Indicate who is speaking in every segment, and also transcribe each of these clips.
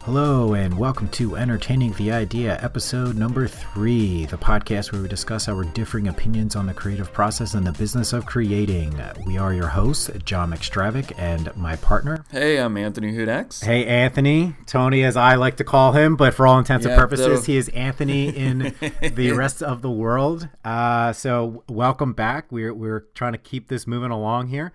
Speaker 1: Hello and welcome to Entertaining the Idea, episode number 3, the podcast where we discuss our differing opinions on the creative process and the business of creating. We are your hosts, John McStravick and my partner.
Speaker 2: Hey, I'm Anthony Hudax.
Speaker 1: Hey, Anthony. Tony, as I like to call him, but for all intents and purposes, he is Anthony in the rest of the world. So welcome back. We're trying to keep this moving along here.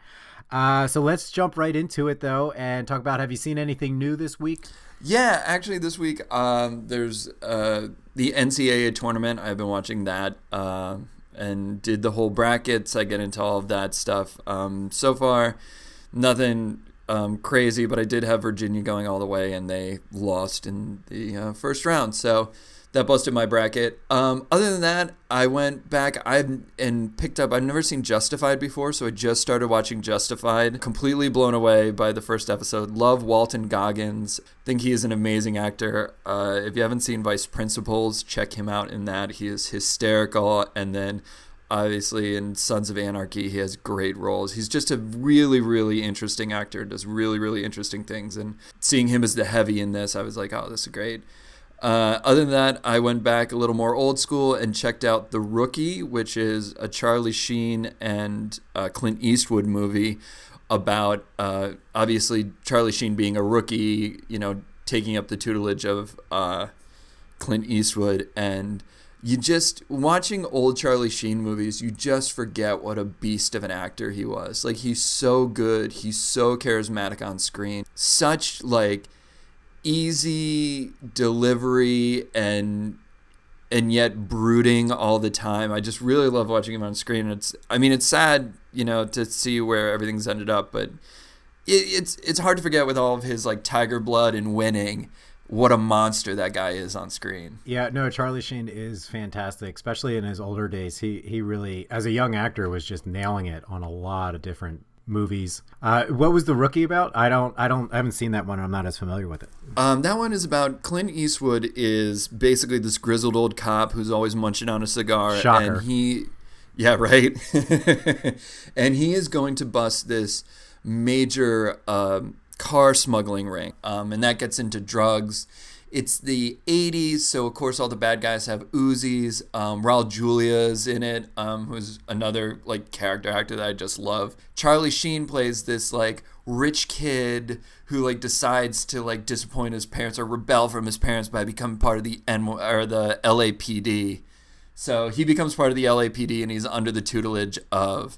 Speaker 1: So let's jump right into it, though, and talk about, have you seen anything new this week?
Speaker 2: Yeah, actually this week there's the NCAA tournament. I've been watching that and did the whole brackets. I get into all of that stuff. So far, nothing crazy, but I did have Virginia going all the way, and they lost in the first round. So that busted my bracket. Other than that, I went back and picked up. I've never seen Justified before, so I just started watching Justified. Completely blown away by the first episode. Love Walton Goggins. Think he is an amazing actor. If you haven't seen Vice Principals, check him out in that. He is hysterical. And then obviously in Sons of Anarchy, he has great roles. He's just a really, really interesting actor. Does really, really interesting things. And seeing him as the heavy in this, I was like, oh, this is great. Other than that, I went back a little more old school and checked out The Rookie, which is a Charlie Sheen and Clint Eastwood movie about obviously Charlie Sheen being a rookie, taking up the tutelage of Clint Eastwood. And you just, watching old Charlie Sheen movies, you just forget what a beast of an actor he was. Like, he's so good. He's so charismatic on screen. Such, easy delivery and yet brooding all the time. I just really love watching him on screen. It's sad, to see where everything's ended up, but it's hard to forget with all of his tiger blood and winning, what a monster that guy is on screen.
Speaker 1: Yeah, no, Charlie Sheen is fantastic, especially in his older days. He really, as a young actor, was just nailing it on a lot of different movies. What was The Rookie about? I haven't seen that one. I'm not as familiar with it.
Speaker 2: That one is about Clint Eastwood is basically this grizzled old cop who's always munching on a cigar.
Speaker 1: Shocker.
Speaker 2: And yeah, right. And he is going to bust this major car smuggling ring. And that gets into drugs. It's the 80s, so of course all the bad guys have Uzis. Raul Julia's in it, who's another character actor that I just love. Charlie Sheen plays this rich kid who decides to disappoint his parents or rebel from his parents by becoming part of the LAPD. So he becomes part of the LAPD and he's under the tutelage of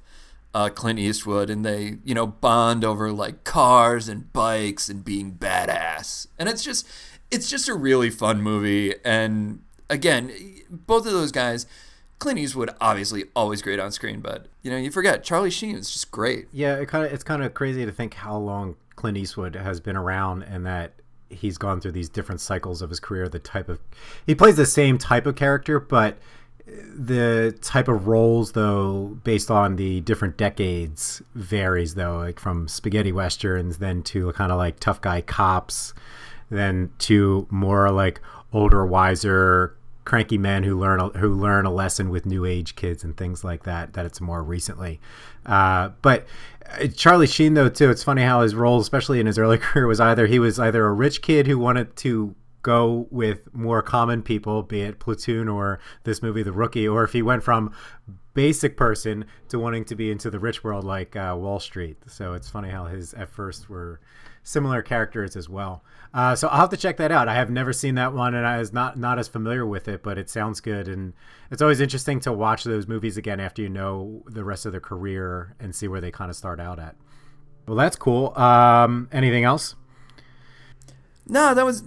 Speaker 2: Clint Eastwood, and they bond over cars and bikes and being badass. And it's just a really fun movie. And again, both of those guys, Clint Eastwood, obviously always great on screen, but you forget Charlie Sheen is just great.
Speaker 1: Yeah, it's kind of crazy to think how long Clint Eastwood has been around and that he's gone through these different cycles of his career. He plays the same type of character, but the type of roles, though, based on the different decades varies, though, from spaghetti westerns then to kind of tough guy cops, then to more older, wiser, cranky men who learn a lesson with new age kids and things like that. That it's more recently. But Charlie Sheen, though, too, it's funny how his role, especially in his early career, was either a rich kid who wanted to go with more common people, be it Platoon or this movie, The Rookie, or if he went from basic person to wanting to be into the rich world like Wall Street. So it's funny how his at first were similar characters as well. So I'll have to check that out. I have never seen that one, and I was not as familiar with it, but it sounds good. And it's always interesting to watch those movies again after you know the rest of their career and see where they kind of start out at. Well, that's cool. Anything else?
Speaker 2: No, that was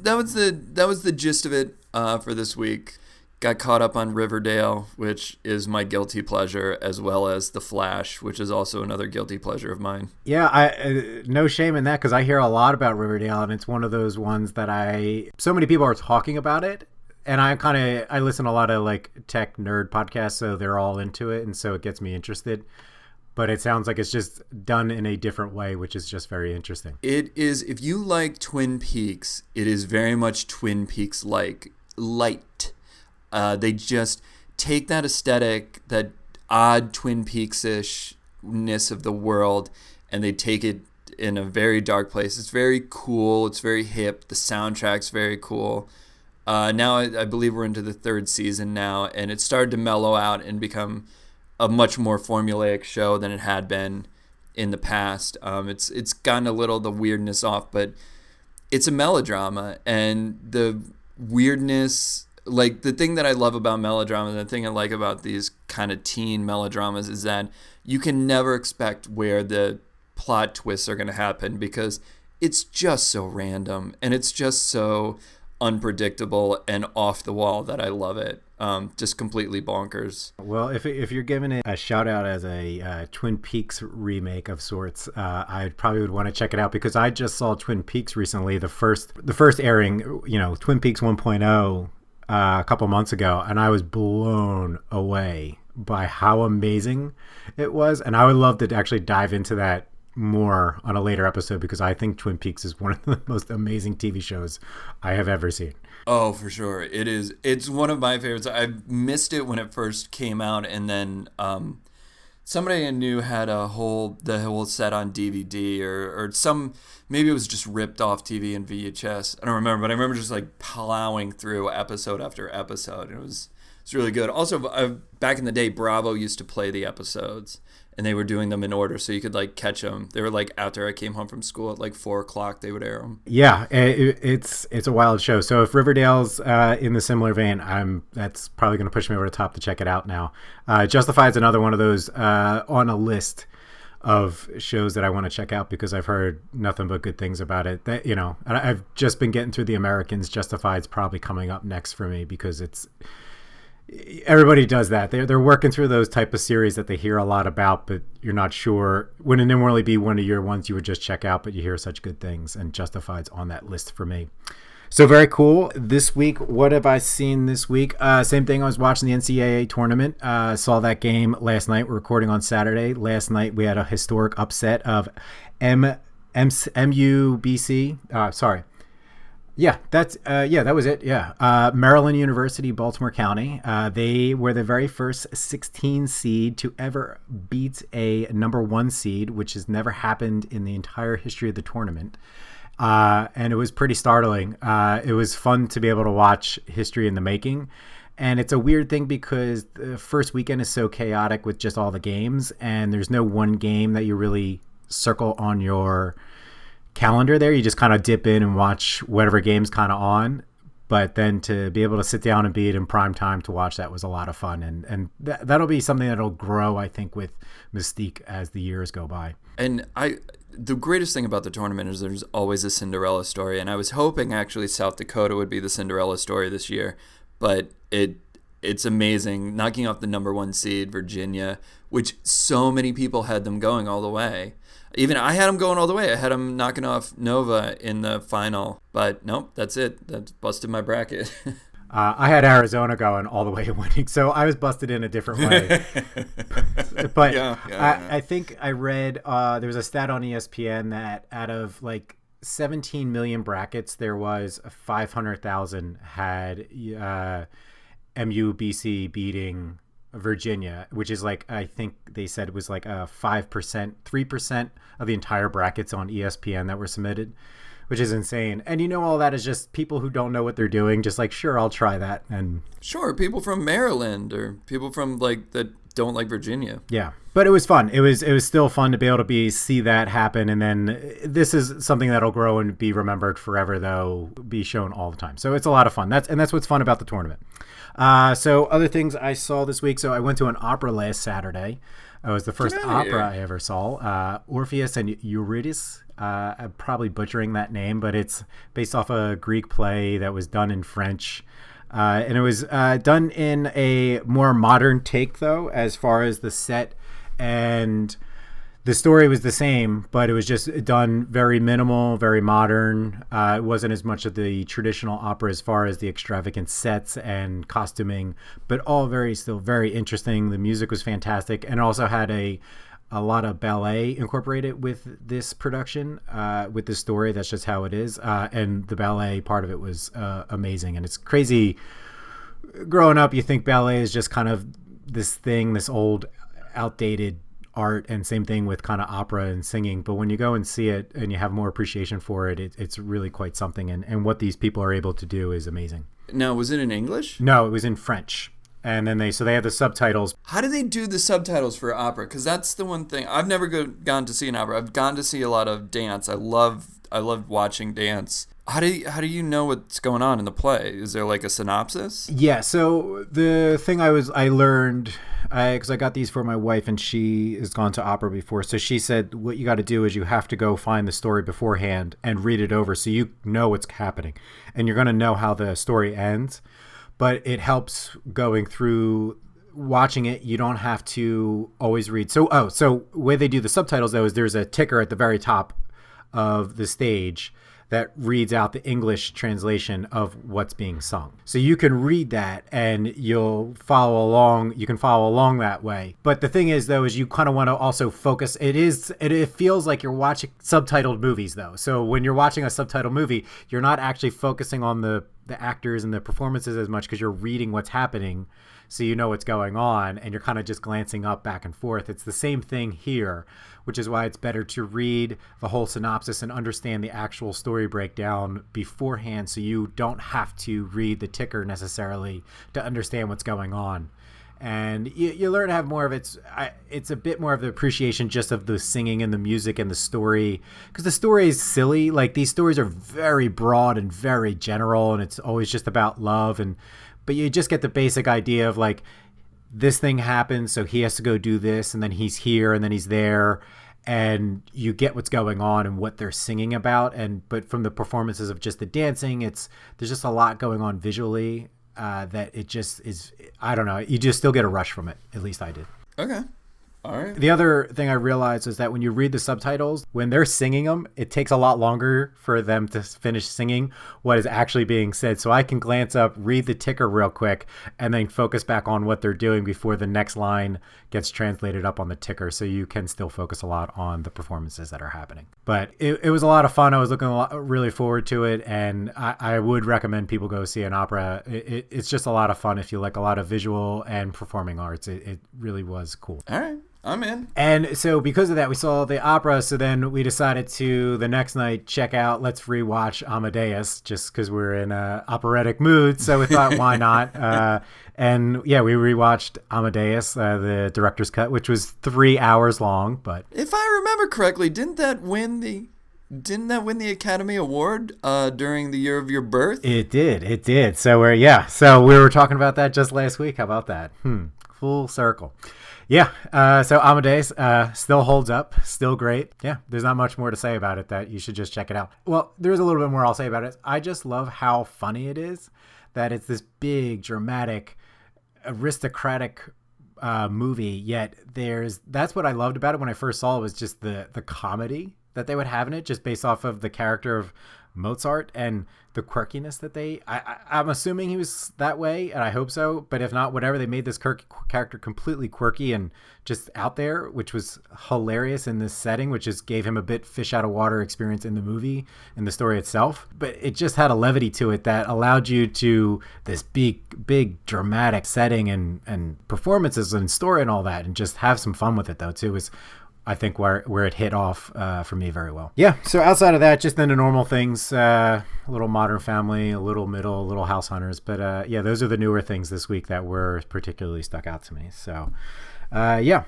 Speaker 2: the gist of it for this week. Got caught up on Riverdale, which is my guilty pleasure, as well as The Flash, which is also another guilty pleasure of mine.
Speaker 1: Yeah, no shame in that, because I hear a lot about Riverdale, and it's one of those ones that so many people are talking about it, and I listen to a lot of tech nerd podcasts, so they're all into it, and so it gets me interested. But it sounds like it's just done in a different way, which is just very interesting.
Speaker 2: It is. If you like Twin Peaks, it is very much Twin Peaks-like, light. They just take that aesthetic, that odd Twin Peaks-ishness of the world, and they take it in a very dark place. It's very cool. It's very hip. The soundtrack's very cool. Now I believe we're into the third season now, and it started to mellow out and become a much more formulaic show than it had been in the past. It's gotten a little the weirdness off, but it's a melodrama, and the weirdness, like the thing that I love about melodrama, the thing I like about these kind of teen melodramas is that you can never expect where the plot twists are going to happen because it's just so random and it's just so unpredictable and off the wall that I love it. Just completely bonkers.
Speaker 1: Well, if you're giving it a shout out as a Twin Peaks remake of sorts, I probably would want to check it out because I just saw Twin Peaks recently, the first airing, Twin Peaks 1.0 a couple months ago, and I was blown away by how amazing it was. And I would love to actually dive into that more on a later episode because I think Twin Peaks is one of the most amazing TV shows I have ever seen.
Speaker 2: Oh, for sure. It is. It's one of my favorites. I missed it when it first came out, and then somebody I knew had the whole set on DVD or maybe it was just ripped off TV and VHS. I don't remember, but I remember just like plowing through episode after episode. It's really good. Also, back in the day, Bravo used to play the episodes, and they were doing them in order so you could like catch them. They were like after I came home from school at like 4:00, they would air them.
Speaker 1: Yeah, it's a wild show. So if Riverdale's in the similar vein, that's probably going to push me over the top to check it out now. Justified is another one of those on a list of shows that I want to check out because I've heard nothing but good things about it. That and I've just been getting through The Americans. Justified's probably coming up next for me because everybody does that. They're working through those type of series that they hear a lot about, but you're not sure. Wouldn't normally be one of your ones you would just check out, but you hear such good things, and Justified's on that list for me. So very cool. This week, what have I seen this week? Same thing. I was watching the NCAA tournament. Saw that game last night. We're recording on Saturday. Last night we had a historic upset of MUBC. Yeah, that was it. Yeah. Maryland University, Baltimore County. They were the very first 16 seed to ever beat a number 1 seed, which has never happened in the entire history of the tournament. And it was pretty startling. It was fun to be able to watch history in the making. And it's a weird thing because the first weekend is so chaotic with just all the games, and there's no one game that you really circle on your calendar there. You just kind of dip in and watch whatever game's kind of on, but then to be able to sit down and be it in prime time to watch that was a lot of fun, and that'll be something that'll grow, I think, with Mystique as the years go by.
Speaker 2: And the greatest thing about the tournament is there's always a Cinderella story, and I was hoping actually South Dakota would be the Cinderella story this year, but it's amazing, knocking off the number 1 seed Virginia, which so many people had them going all the way. Even I had them going all the way. I had them knocking off Nova in the final. But nope, that's it. That's busted my bracket.
Speaker 1: I had Arizona going all the way and winning. So I was busted in a different way. But I think I read there was a stat on ESPN that out of like 17 million brackets, there was 500,000 had MUBC beating Virginia, which is like, I think they said it was like a 5%, 3% of the entire brackets on ESPN that were submitted, which is insane. And all that is just people who don't know what they're doing, just like, sure, I'll try that. And
Speaker 2: sure, people from Maryland or people from like that don't like Virginia.
Speaker 1: Yeah, but it was fun. It was still fun to be able to see that happen. And then this is something that'll grow and be remembered forever, though, be shown all the time. So it's a lot of fun. That's what's fun about the tournament. So other things I saw this week. So I went to an opera last Saturday. It was the first opera I ever saw. Orpheus and Eurydice. I'm probably butchering that name, but it's based off a Greek play that was done in French. And it was done in a more modern take, though, as far as the set and the story was the same, but it was just done very minimal, very modern. It wasn't as much of the traditional opera as far as the extravagant sets and costuming, but all still very interesting. The music was fantastic, and also had a lot of ballet incorporated with this production, with this story. That's just how it is. And the ballet part of it was amazing. And it's crazy. Growing up, you think ballet is just kind of this thing, this old, outdated art, and same thing with kind of opera and singing. But when you go and see it and you have more appreciation for it, it's really quite something. And what these people are able to do is amazing.
Speaker 2: Now, was it in English?
Speaker 1: No, it was in French. And then they have the subtitles.
Speaker 2: How do they do the subtitles for opera? Because that's the one thing. I've never gone to see an opera. I've gone to see a lot of dance. I love watching dance. How do you know what's going on in the play? Is there like a synopsis?
Speaker 1: Yeah. So the thing I learned, because I got these for my wife and she has gone to opera before. So she said, what you got to do is you have to go find the story beforehand and read it over so you know what's happening. And you're going to know how the story ends. But it helps going through watching it. You don't have to always read. So the way they do the subtitles, though, is there's a ticker at the very top of the stage that reads out the English translation of what's being sung. So you can read that and you'll follow along. You can follow along that way. But the thing is, though, is you kind of want to also focus. It feels like you're watching subtitled movies, though. So when you're watching a subtitled movie, you're not actually focusing on the actors and the performances as much because you're reading what's happening. So you know what's going on and you're kind of just glancing up back and forth. It's the same thing here, which is why it's better to read the whole synopsis and understand the actual story breakdown beforehand so you don't have to read the ticker necessarily to understand what's going on. And you learn to have more of it's a bit more of the appreciation just of the singing and the music and the story, because the story is silly. Like, these stories are very broad and very general, and it's always just about love. But you just get the basic idea of like, this thing happens, so he has to go do this, and then he's here, and then he's there, and you get what's going on and what they're singing about. But from the performances of just the dancing, there's just a lot going on visually. That it just is, I don't know, you just still get a rush from it. At least I did.
Speaker 2: Okay. All right.
Speaker 1: The other thing I realized is that when you read the subtitles, when they're singing them, it takes a lot longer for them to finish singing what is actually being said. So I can glance up, read the ticker real quick, and then focus back on what they're doing before the next line gets translated up on the ticker. So you can still focus a lot on the performances that are happening. But it was a lot of fun. I was looking really forward to it, and I would recommend people go see an opera. It's just a lot of fun if you like a lot of visual and performing arts. It really was cool.
Speaker 2: All right. I'm in.
Speaker 1: And so because of that, we saw the opera. So then we decided to, the next night, let's rewatch Amadeus, just because we're in an operatic mood. So we thought, why not? And yeah, we rewatched Amadeus, the director's cut, which was 3 hours long. But
Speaker 2: if I remember correctly, didn't that win the Academy Award during the year of your birth?
Speaker 1: It did. So we were talking about that just last week. How about that? Full circle. Yeah, so Amadeus still holds up, still great. Yeah, there's not much more to say about it, that you should just check it out. Well, there's a little bit more I'll say about it. I just love how funny it is, that it's this big, dramatic, aristocratic movie, yet that's what I loved about it when I first saw it, was just the comedy that they would have in it, just based off of the character of Mozart and the quirkiness that I'm assuming he was that way, and I hope so, but if not, whatever, they made this character completely quirky and just out there, which was hilarious in this setting, which just gave him a bit fish out of water experience in the movie and the story itself. But it just had a levity to it that allowed you to this big dramatic setting and performances and story and all that, and just have some fun with it though too. Was I think where it hit off for me very well. Yeah, so outside of that, just then the normal things, a little Modern Family, a little Middle, a little House Hunters. But yeah, those are the newer things this week that were particularly stuck out to me. So yeah.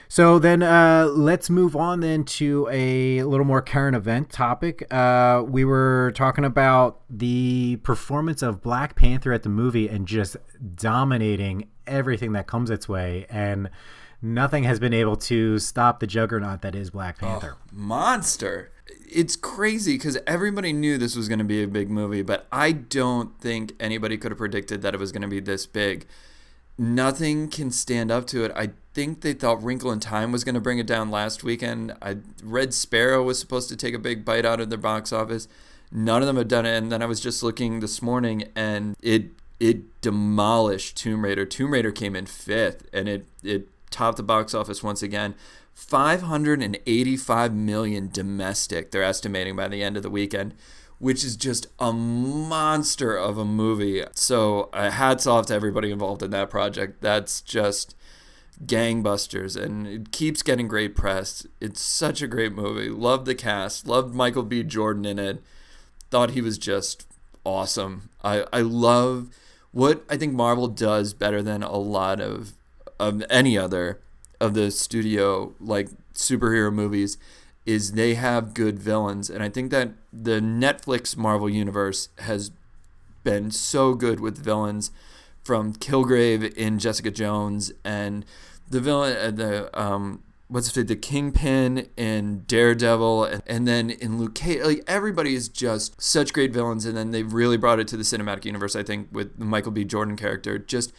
Speaker 1: So then let's move on then to a little more current event topic. We were talking about the performance of Black Panther at the movie and just dominating everything that comes its way. And nothing has been able to stop the juggernaut that is Black Panther.
Speaker 2: Monster. It's crazy because everybody knew this was going to be a big movie, but I don't think anybody could have predicted that it was going to be this big. Nothing can stand up to it. I think they thought Wrinkle in Time was going to bring it down last weekend. Red Sparrow was supposed to take a big bite out of their box office. None of them have done it. And then I was just looking this morning, and it demolished Tomb Raider. Tomb Raider came in 5th, and it topped the box office once again. 585 million domestic, they're estimating, by the end of the weekend, which is just a monster of a movie. So hats off to everybody involved in that project. That's just gangbusters, and it keeps getting great press. It's such a great movie. Loved the cast. Loved Michael B. Jordan in it. Thought he was just awesome. I love what I think Marvel does better than a lot of any other of the studio like superhero movies is they have good villains, and I think that the Netflix Marvel universe has been so good with villains, from Kilgrave in Jessica Jones and the villain the Kingpin in Daredevil, and then in Luke Cage. Like, everybody is just such great villains, and then they've really brought it to the cinematic universe, I think, with the Michael B. Jordan character. Just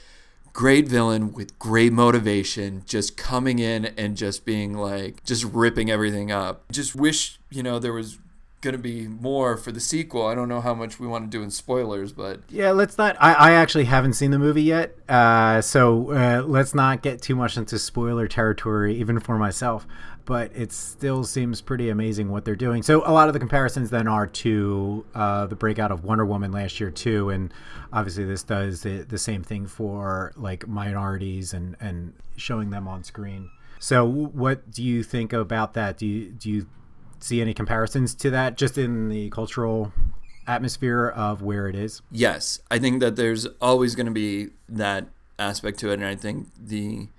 Speaker 2: great villain with great motivation, just coming in and just being like, just ripping everything up. Just wish, there was going to be more for the sequel. I don't know how much we want to do in spoilers, but
Speaker 1: yeah, let's not. I actually haven't seen the movie yet, so let's not get too much into spoiler territory, even for myself. But it still seems pretty amazing what they're doing. So a lot of the comparisons then are to the breakout of Wonder Woman last year too, and obviously this does the same thing for like minorities and showing them on screen. So what do you think about that? Do you see any comparisons to that, just in the cultural atmosphere of where it is?
Speaker 2: Yes, I think that there's always going to be that aspect to it, and I think the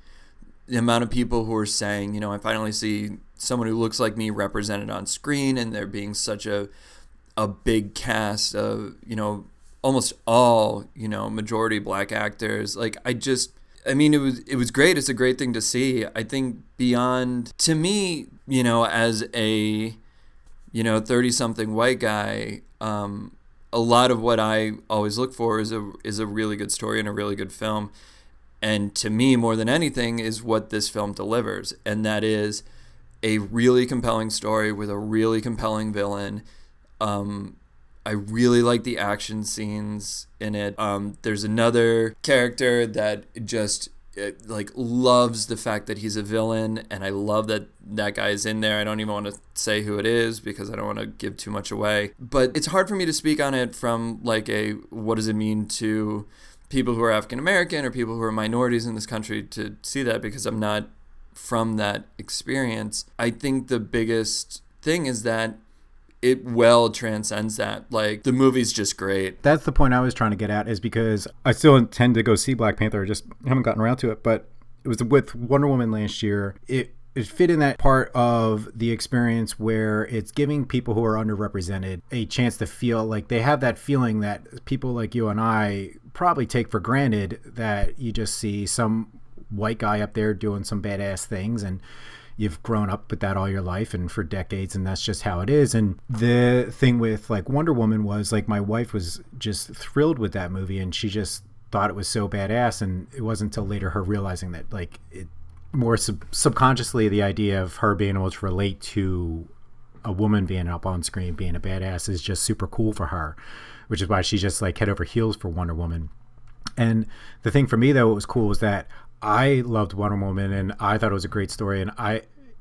Speaker 2: amount of people who are saying, I finally see someone who looks like me represented on screen, and there being such a big cast of, almost all, majority black actors. Like, it was great. It's a great thing to see. I think beyond, to me, as a, 30-something white guy, a lot of what I always look for is a really good story and a really good film. And to me, more than anything, is what this film delivers. And that is a really compelling story with a really compelling villain. I really like the action scenes in it. There's another character that just loves the fact that he's a villain, and I love that guy is in there. I don't even want to say who it is because I don't want to give too much away. But it's hard for me to speak on it from what does it mean to people who are African American or people who are minorities in this country to see that, because I'm not from that experience. I think the biggest thing is that it well transcends that. Like, the movie's just great.
Speaker 1: That's the point I was trying to get at, is because I still intend to go see Black Panther. I just haven't gotten around to it. But it was with Wonder Woman last year. It fit in that part of the experience where it's giving people who are underrepresented a chance to feel like they have that feeling that people like you and I probably take for granted, that you just see some white guy up there doing some badass things, and you've grown up with that all your life and for decades, and that's just how it is. And the thing with like Wonder Woman was, like, my wife was just thrilled with that movie, and she just thought it was so badass. And it wasn't until later her realizing that, like, it more subconsciously, the idea of her being able to relate to a woman being up on screen being a badass is just super cool for her, which is why she's just like head over heels for Wonder Woman. And the thing for me, though, what was cool was that I loved Wonder Woman, and I thought it was a great story, and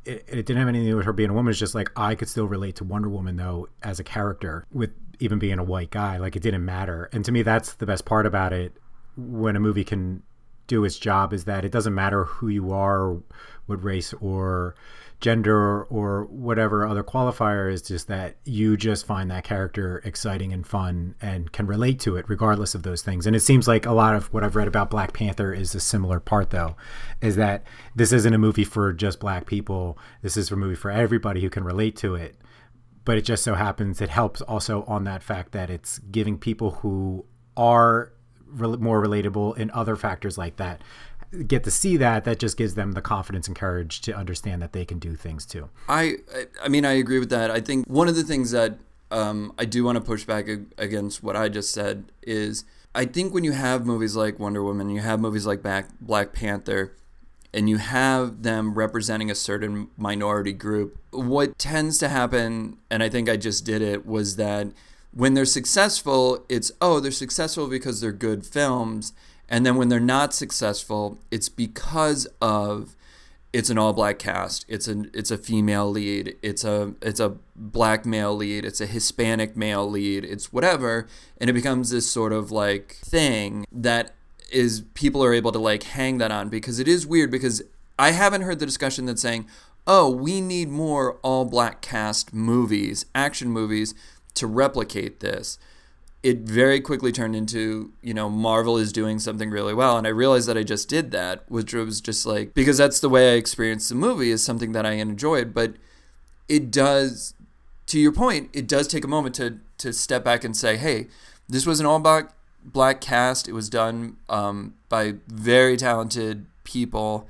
Speaker 1: it didn't have anything to do with her being a woman. It's just like I could still relate to Wonder Woman, though, as a character, with even being a white guy. Like, it didn't matter. And to me, that's the best part about it, when a movie can do its job, is that it doesn't matter who you are, what race or gender or whatever other qualifier is, just that you just find that character exciting and fun and can relate to it regardless of those things. And it seems like a lot of what I've read about Black Panther is a similar part, though, is that this isn't a movie for just black people. This is a movie for everybody who can relate to it. But it just so happens it helps also on that fact that it's giving people who are more relatable in other factors like that get to see that just gives them the confidence and courage to understand that they can do things too.
Speaker 2: I mean, I agree with that. I think one of the things that I do want to push back against what I just said is, I think when you have movies like Wonder Woman, you have movies like Black Panther, and you have them representing a certain minority group, what tends to happen, and I think I just did it, was that when they're successful, it's, they're successful because they're good films. And then when they're not successful, it's because of it's an all-black cast. It's a female lead. It's a black male lead. It's a Hispanic male lead. It's whatever, and it becomes this sort of like thing that is people are able to like hang that on, because it is weird, because I haven't heard the discussion that's saying, oh, we need more all black cast movies, action movies, to replicate this. It very quickly turned into, Marvel is doing something really well. And I realized that I just did that, which was just like, because that's the way I experienced the movie, is something that I enjoyed. But it does, to your point, it does take a moment to step back and say, hey, this was an all black cast. It was done by very talented people.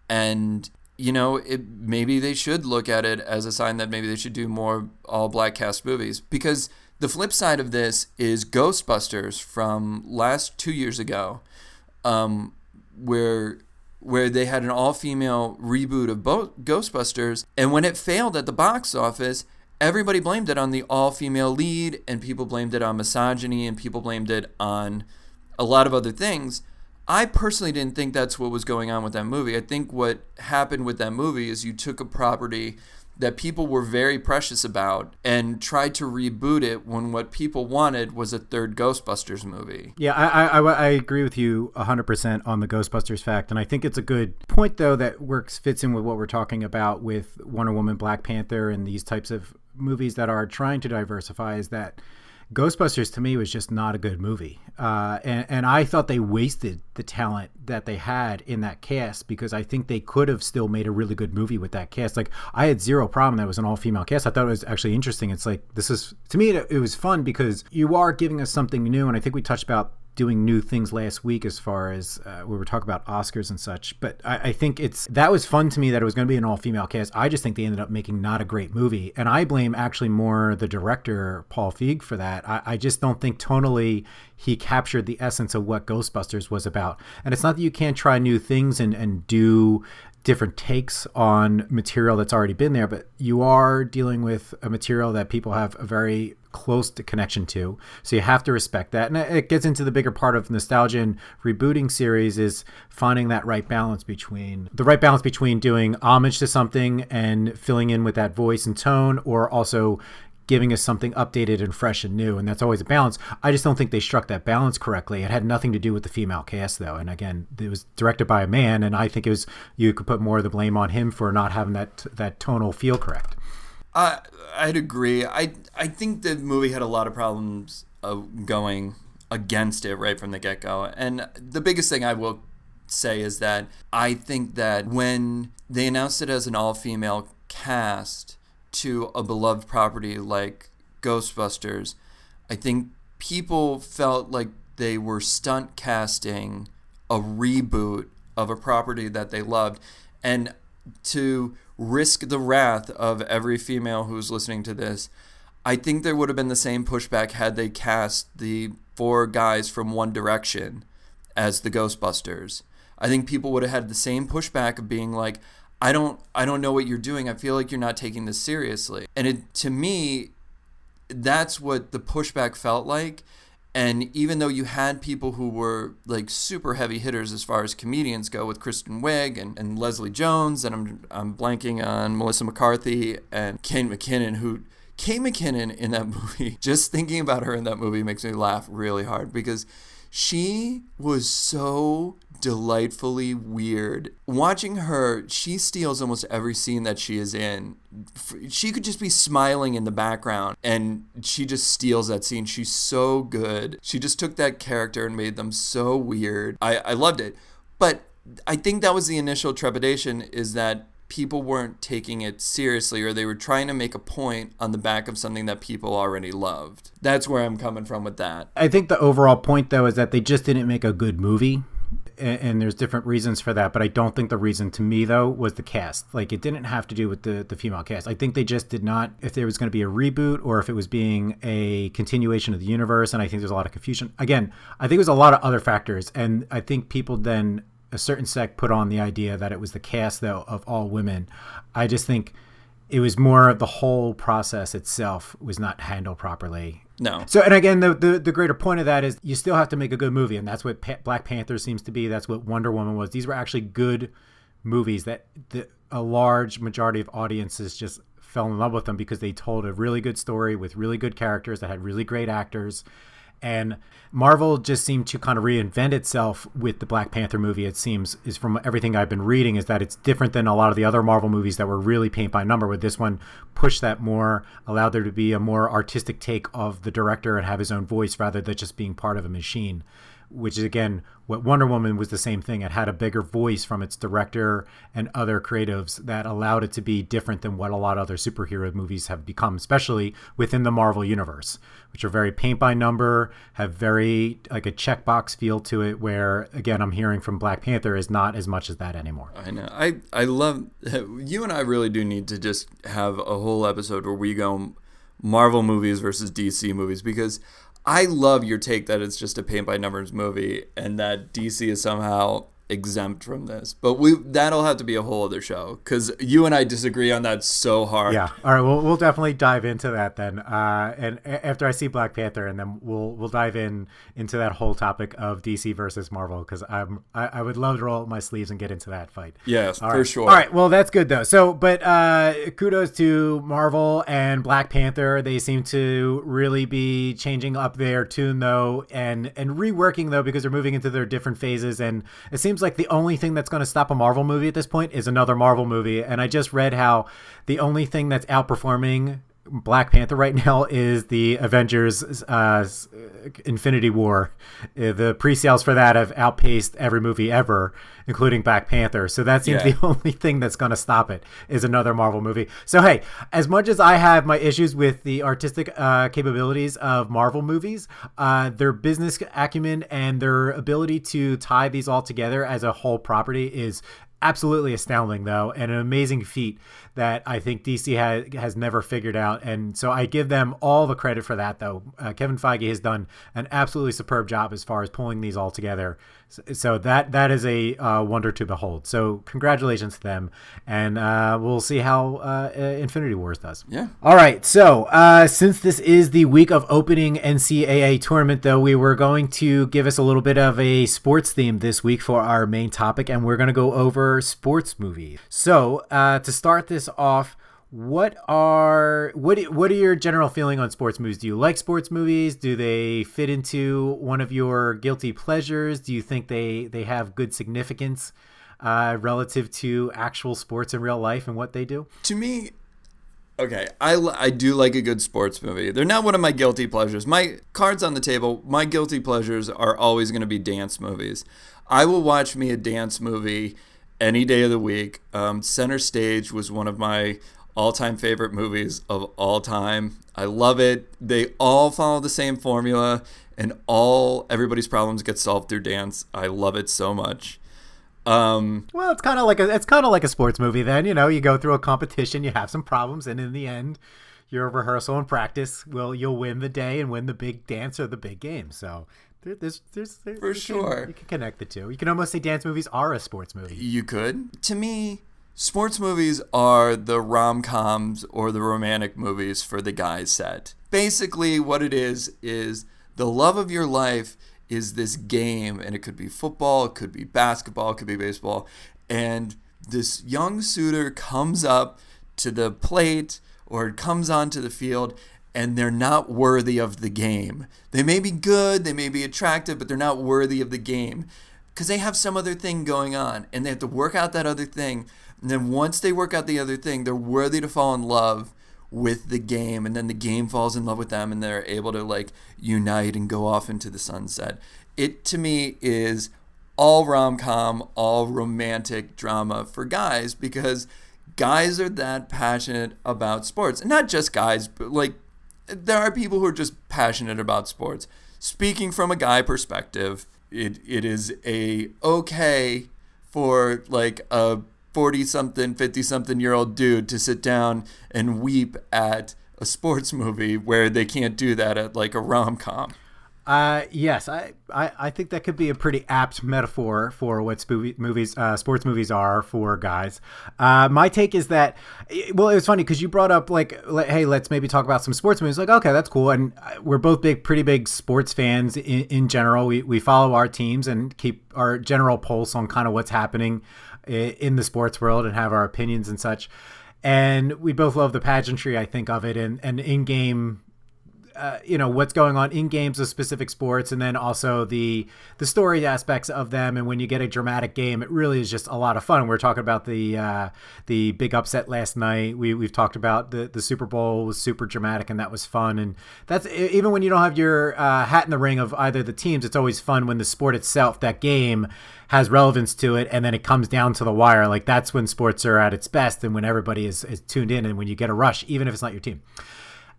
Speaker 2: And, maybe they should look at it as a sign that maybe they should do more all black cast movies. Because the flip side of this is Ghostbusters from last 2 years ago, where they had an all-female reboot of Ghostbusters, and when it failed at the box office, everybody blamed it on the all-female lead, and people blamed it on misogyny, and people blamed it on a lot of other things. I personally didn't think that's what was going on with that movie. I think what happened with that movie is you took a property that people were very precious about and tried to reboot it when what people wanted was a third Ghostbusters movie.
Speaker 1: Yeah, I agree with you 100% on the Ghostbusters fact. And I think it's a good point, though, that fits in with what we're talking about with Wonder Woman, Black Panther, and these types of movies that are trying to diversify, is that Ghostbusters to me was just not a good movie. And I thought they wasted the talent that they had in that cast, because I think they could have still made a really good movie with that cast. Like, I had zero problem that it was an all-female cast. I thought it was actually interesting. It's like, to me, it was fun because you are giving us something new. And I think we touched about doing new things last week as far as we were talking about Oscars and such. But I think that was fun to me that it was going to be an all-female cast. I just think they ended up making not a great movie. And I blame actually more the director, Paul Feig, for that. I just don't think tonally he captured the essence of what Ghostbusters was about. And it's not that you can't try new things and do different takes on material that's already been there, but you are dealing with a material that people have a very close connection to, so you have to respect that. And it gets into the bigger part of nostalgia and rebooting series, is finding that right balance between doing homage to something and filling in with that voice and tone, or also giving us something updated and fresh and new. And that's always a balance. I just don't think they struck that balance correctly. It had nothing to do with the female cast, though. And again, it was directed by a man, and I think you could put more of the blame on him for not having that tonal feel correct.
Speaker 2: I'd agree. I think the movie had a lot of problems going against it right from the get-go. And the biggest thing I will say is that I think that when they announced it as an all-female cast to a beloved property like Ghostbusters, I think people felt like they were stunt casting a reboot of a property that they loved. And to risk the wrath of every female who's listening to this, I think there would have been the same pushback had they cast the 4 guys from One Direction as the Ghostbusters. I think people would have had the same pushback of being like, I don't know what you're doing. I feel like you're not taking this seriously. And to me, that's what the pushback felt like. And even though you had people who were like super heavy hitters as far as comedians go, with Kristen Wiig and Leslie Jones, and I'm blanking on Melissa McCarthy and Kate McKinnon in that movie, just thinking about her in that movie makes me laugh really hard, because she was so delightfully weird. Watching her, she steals almost every scene that she is in. She could just be smiling in the background and she just steals that scene. She's so good. She just took that character and made them so weird. I loved it. But I think that was the initial trepidation, is that people weren't taking it seriously, or they were trying to make a point on the back of something that people already loved. That's where I'm coming from with that.
Speaker 1: I think the overall point, though, is that they just didn't make a good movie. And there's different reasons for that, but I don't think the reason to me, though, was the cast. Like, it didn't have to do with the female cast. I think they just did not, if there was going to be a reboot or if it was being a continuation of the universe, and I think there's a lot of confusion. Again, I think it was a lot of other factors, and I think people then, a certain sect, put on the idea that it was the cast, though, of all women. I just think it was more the whole process itself was not handled properly.
Speaker 2: No.
Speaker 1: So, and again, the greater point of that is you still have to make a good movie, and that's what Black Panther seems to be. That's what Wonder Woman was. These were actually good movies that a large majority of audiences just fell in love with them because they told a really good story with really good characters that had really great actors. And Marvel just seemed to kind of reinvent itself with the Black Panther movie. It seems, is from everything I've been reading, is that it's different than a lot of the other Marvel movies that were really paint by number. With this one, pushed that more, allowed there to be a more artistic take of the director and have his own voice rather than just being part of a machine. Which is, again, what Wonder Woman was the same thing. It had a bigger voice from its director and other creatives that allowed it to be different than what a lot of other superhero movies have become, especially within the Marvel universe, which are very paint by number, have very like a checkbox feel to it, where, again, I'm hearing from Black Panther is not as much as that anymore.
Speaker 2: I know. I love, you and I really do need to just have a whole episode where we go Marvel movies versus DC movies, because I love your take that it's just a paint by numbers movie and that DC is somehow exempt from this. But that'll have to be a whole other show, because you and I disagree on that so hard.
Speaker 1: Yeah. All right. We'll definitely dive into that then. And after I see Black Panther, and then we'll dive into that whole topic of DC versus Marvel, because I would love to roll up my sleeves and get into that fight.
Speaker 2: Yes,
Speaker 1: for
Speaker 2: sure.
Speaker 1: All right. Well, that's good though. So, but kudos to Marvel and Black Panther. They seem to really be changing up their tune though, and reworking though, because they're moving into their different phases. And it seems like the only thing that's going to stop a Marvel movie at this point is another Marvel movie. And I just read how the only thing that's outperforming Black Panther right now is the Avengers Infinity War. The pre-sales for that have outpaced every movie ever, including Black Panther. So that seems the only thing that's going to stop it is another Marvel movie. So hey, as much as I have my issues with the artistic capabilities of Marvel movies, their business acumen and their ability to tie these all together as a whole property is absolutely astounding, though, and an amazing feat that I think DC has never figured out. And so I give them all the credit for that, though. Kevin Feige has done an absolutely superb job as far as pulling these all together. So that is a wonder to behold. So congratulations to them, and we'll see how Infinity Wars does.
Speaker 2: Yeah.
Speaker 1: All right. So since this is the week of opening NCAA tournament, though, we were going to give us a little bit of a sports theme this week for our main topic, and we're going to go over sports movies. So to start this off, what are your general feeling on sports movies? Do you like sports movies? Do they fit into one of your guilty pleasures? Do you think they have good significance relative to actual sports in real life and what they do?
Speaker 2: To me, okay, I do like a good sports movie. They're not one of my guilty pleasures. My cards on the table, my guilty pleasures are always going to be dance movies. I will watch me a dance movie any day of the week. Center Stage was one of my all-time favorite movies of all time. I love it. They all follow the same formula, and everybody's problems get solved through dance. I love it so much.
Speaker 1: Well, it's kind of like a sports movie. Then you go through a competition, you have some problems, and in the end, your rehearsal and practice you'll win the day and win the big dance or the big game. So. There's
Speaker 2: for sure.
Speaker 1: You can connect the two. You can almost say dance movies are a sports movie.
Speaker 2: You could. To me, sports movies are the rom-coms or the romantic movies for the guys set. Basically, what it is the love of your life is this game, and it could be football, it could be basketball, it could be baseball, and this young suitor comes up to the plate or comes onto the field, and they're not worthy of the game. They may be good, they may be attractive, but they're not worthy of the game because they have some other thing going on, and they have to work out that other thing. And then once they work out the other thing, they're worthy to fall in love with the game, and then the game falls in love with them, and they're able to unite and go off into the sunset. It, to me, is all rom-com, all romantic drama for guys, because guys are that passionate about sports. And not just guys, but there are people who are just passionate about sports. Speaking from a guy perspective, it is okay for a 40-something, 50-something-year-old dude to sit down and weep at a sports movie where they can't do that at a rom-com.
Speaker 1: Yes, I think that could be a pretty apt metaphor for what sports movies are for guys. My take is that, well, it was funny because you brought up hey, let's maybe talk about some sports movies. Okay, that's cool. And we're both pretty big sports fans in general. We follow our teams and keep our general pulse on kind of what's happening in the sports world and have our opinions and such. And we both love the pageantry, I think, of it and in-game what's going on in games of specific sports, and then also the story aspects of them. And when you get a dramatic game, it really is just a lot of fun. We're talking about the big upset last night. We've talked about the Super Bowl was super dramatic, and that was fun. And that's even when you don't have your hat in the ring of either the teams, it's always fun when the sport itself, that game, has relevance to it, and then it comes down to the wire. Like, that's when sports are at its best, and when everybody is tuned in, and when you get a rush, even if it's not your team.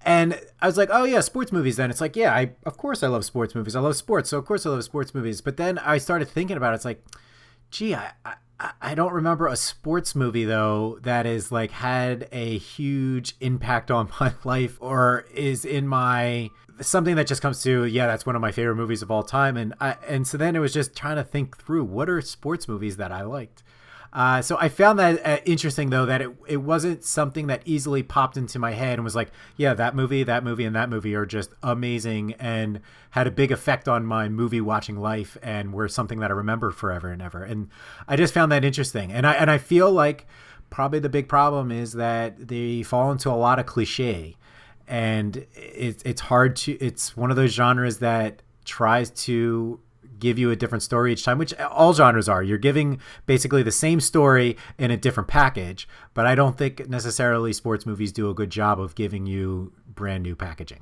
Speaker 1: And I was like, oh yeah, sports movies then. It's like, yeah, of course I love sports movies. I love sports, so of course I love sports movies. But then I started thinking about it. It's like, gee, I don't remember a sports movie, though, that is like had a huge impact on my life, or is in my something that just comes to, yeah, that's one of my favorite movies of all time. And so then it was just trying to think through what are sports movies that I liked. So I found that interesting, though, that it wasn't something that easily popped into my head and was like, yeah, that movie, and that movie are just amazing and had a big effect on my movie watching life and were something that I remember forever and ever. And I just found that interesting. And I feel like probably the big problem is that they fall into a lot of cliche. And it's hard to, it's one of those genres that tries to give you a different story each time, which all genres are. You're giving basically the same story in a different package, but I don't think necessarily sports movies do a good job of giving you brand new packaging.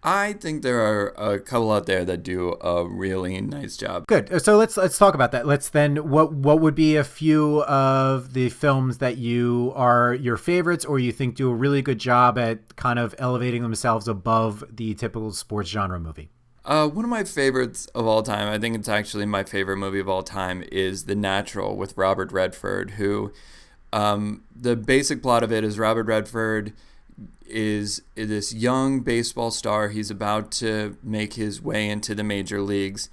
Speaker 2: I think there are a couple out there that do a really nice job.
Speaker 1: Good. So let's talk about that. Let's then, what would be a few of the films that you are your favorites, or you think do a really good job at kind of elevating themselves above the typical sports genre movie?
Speaker 2: One of my favorites of all time, I think it's actually my favorite movie of all time, is The Natural with Robert Redford, who the basic plot of it is Robert Redford is this young baseball star. He's about to make his way into the major leagues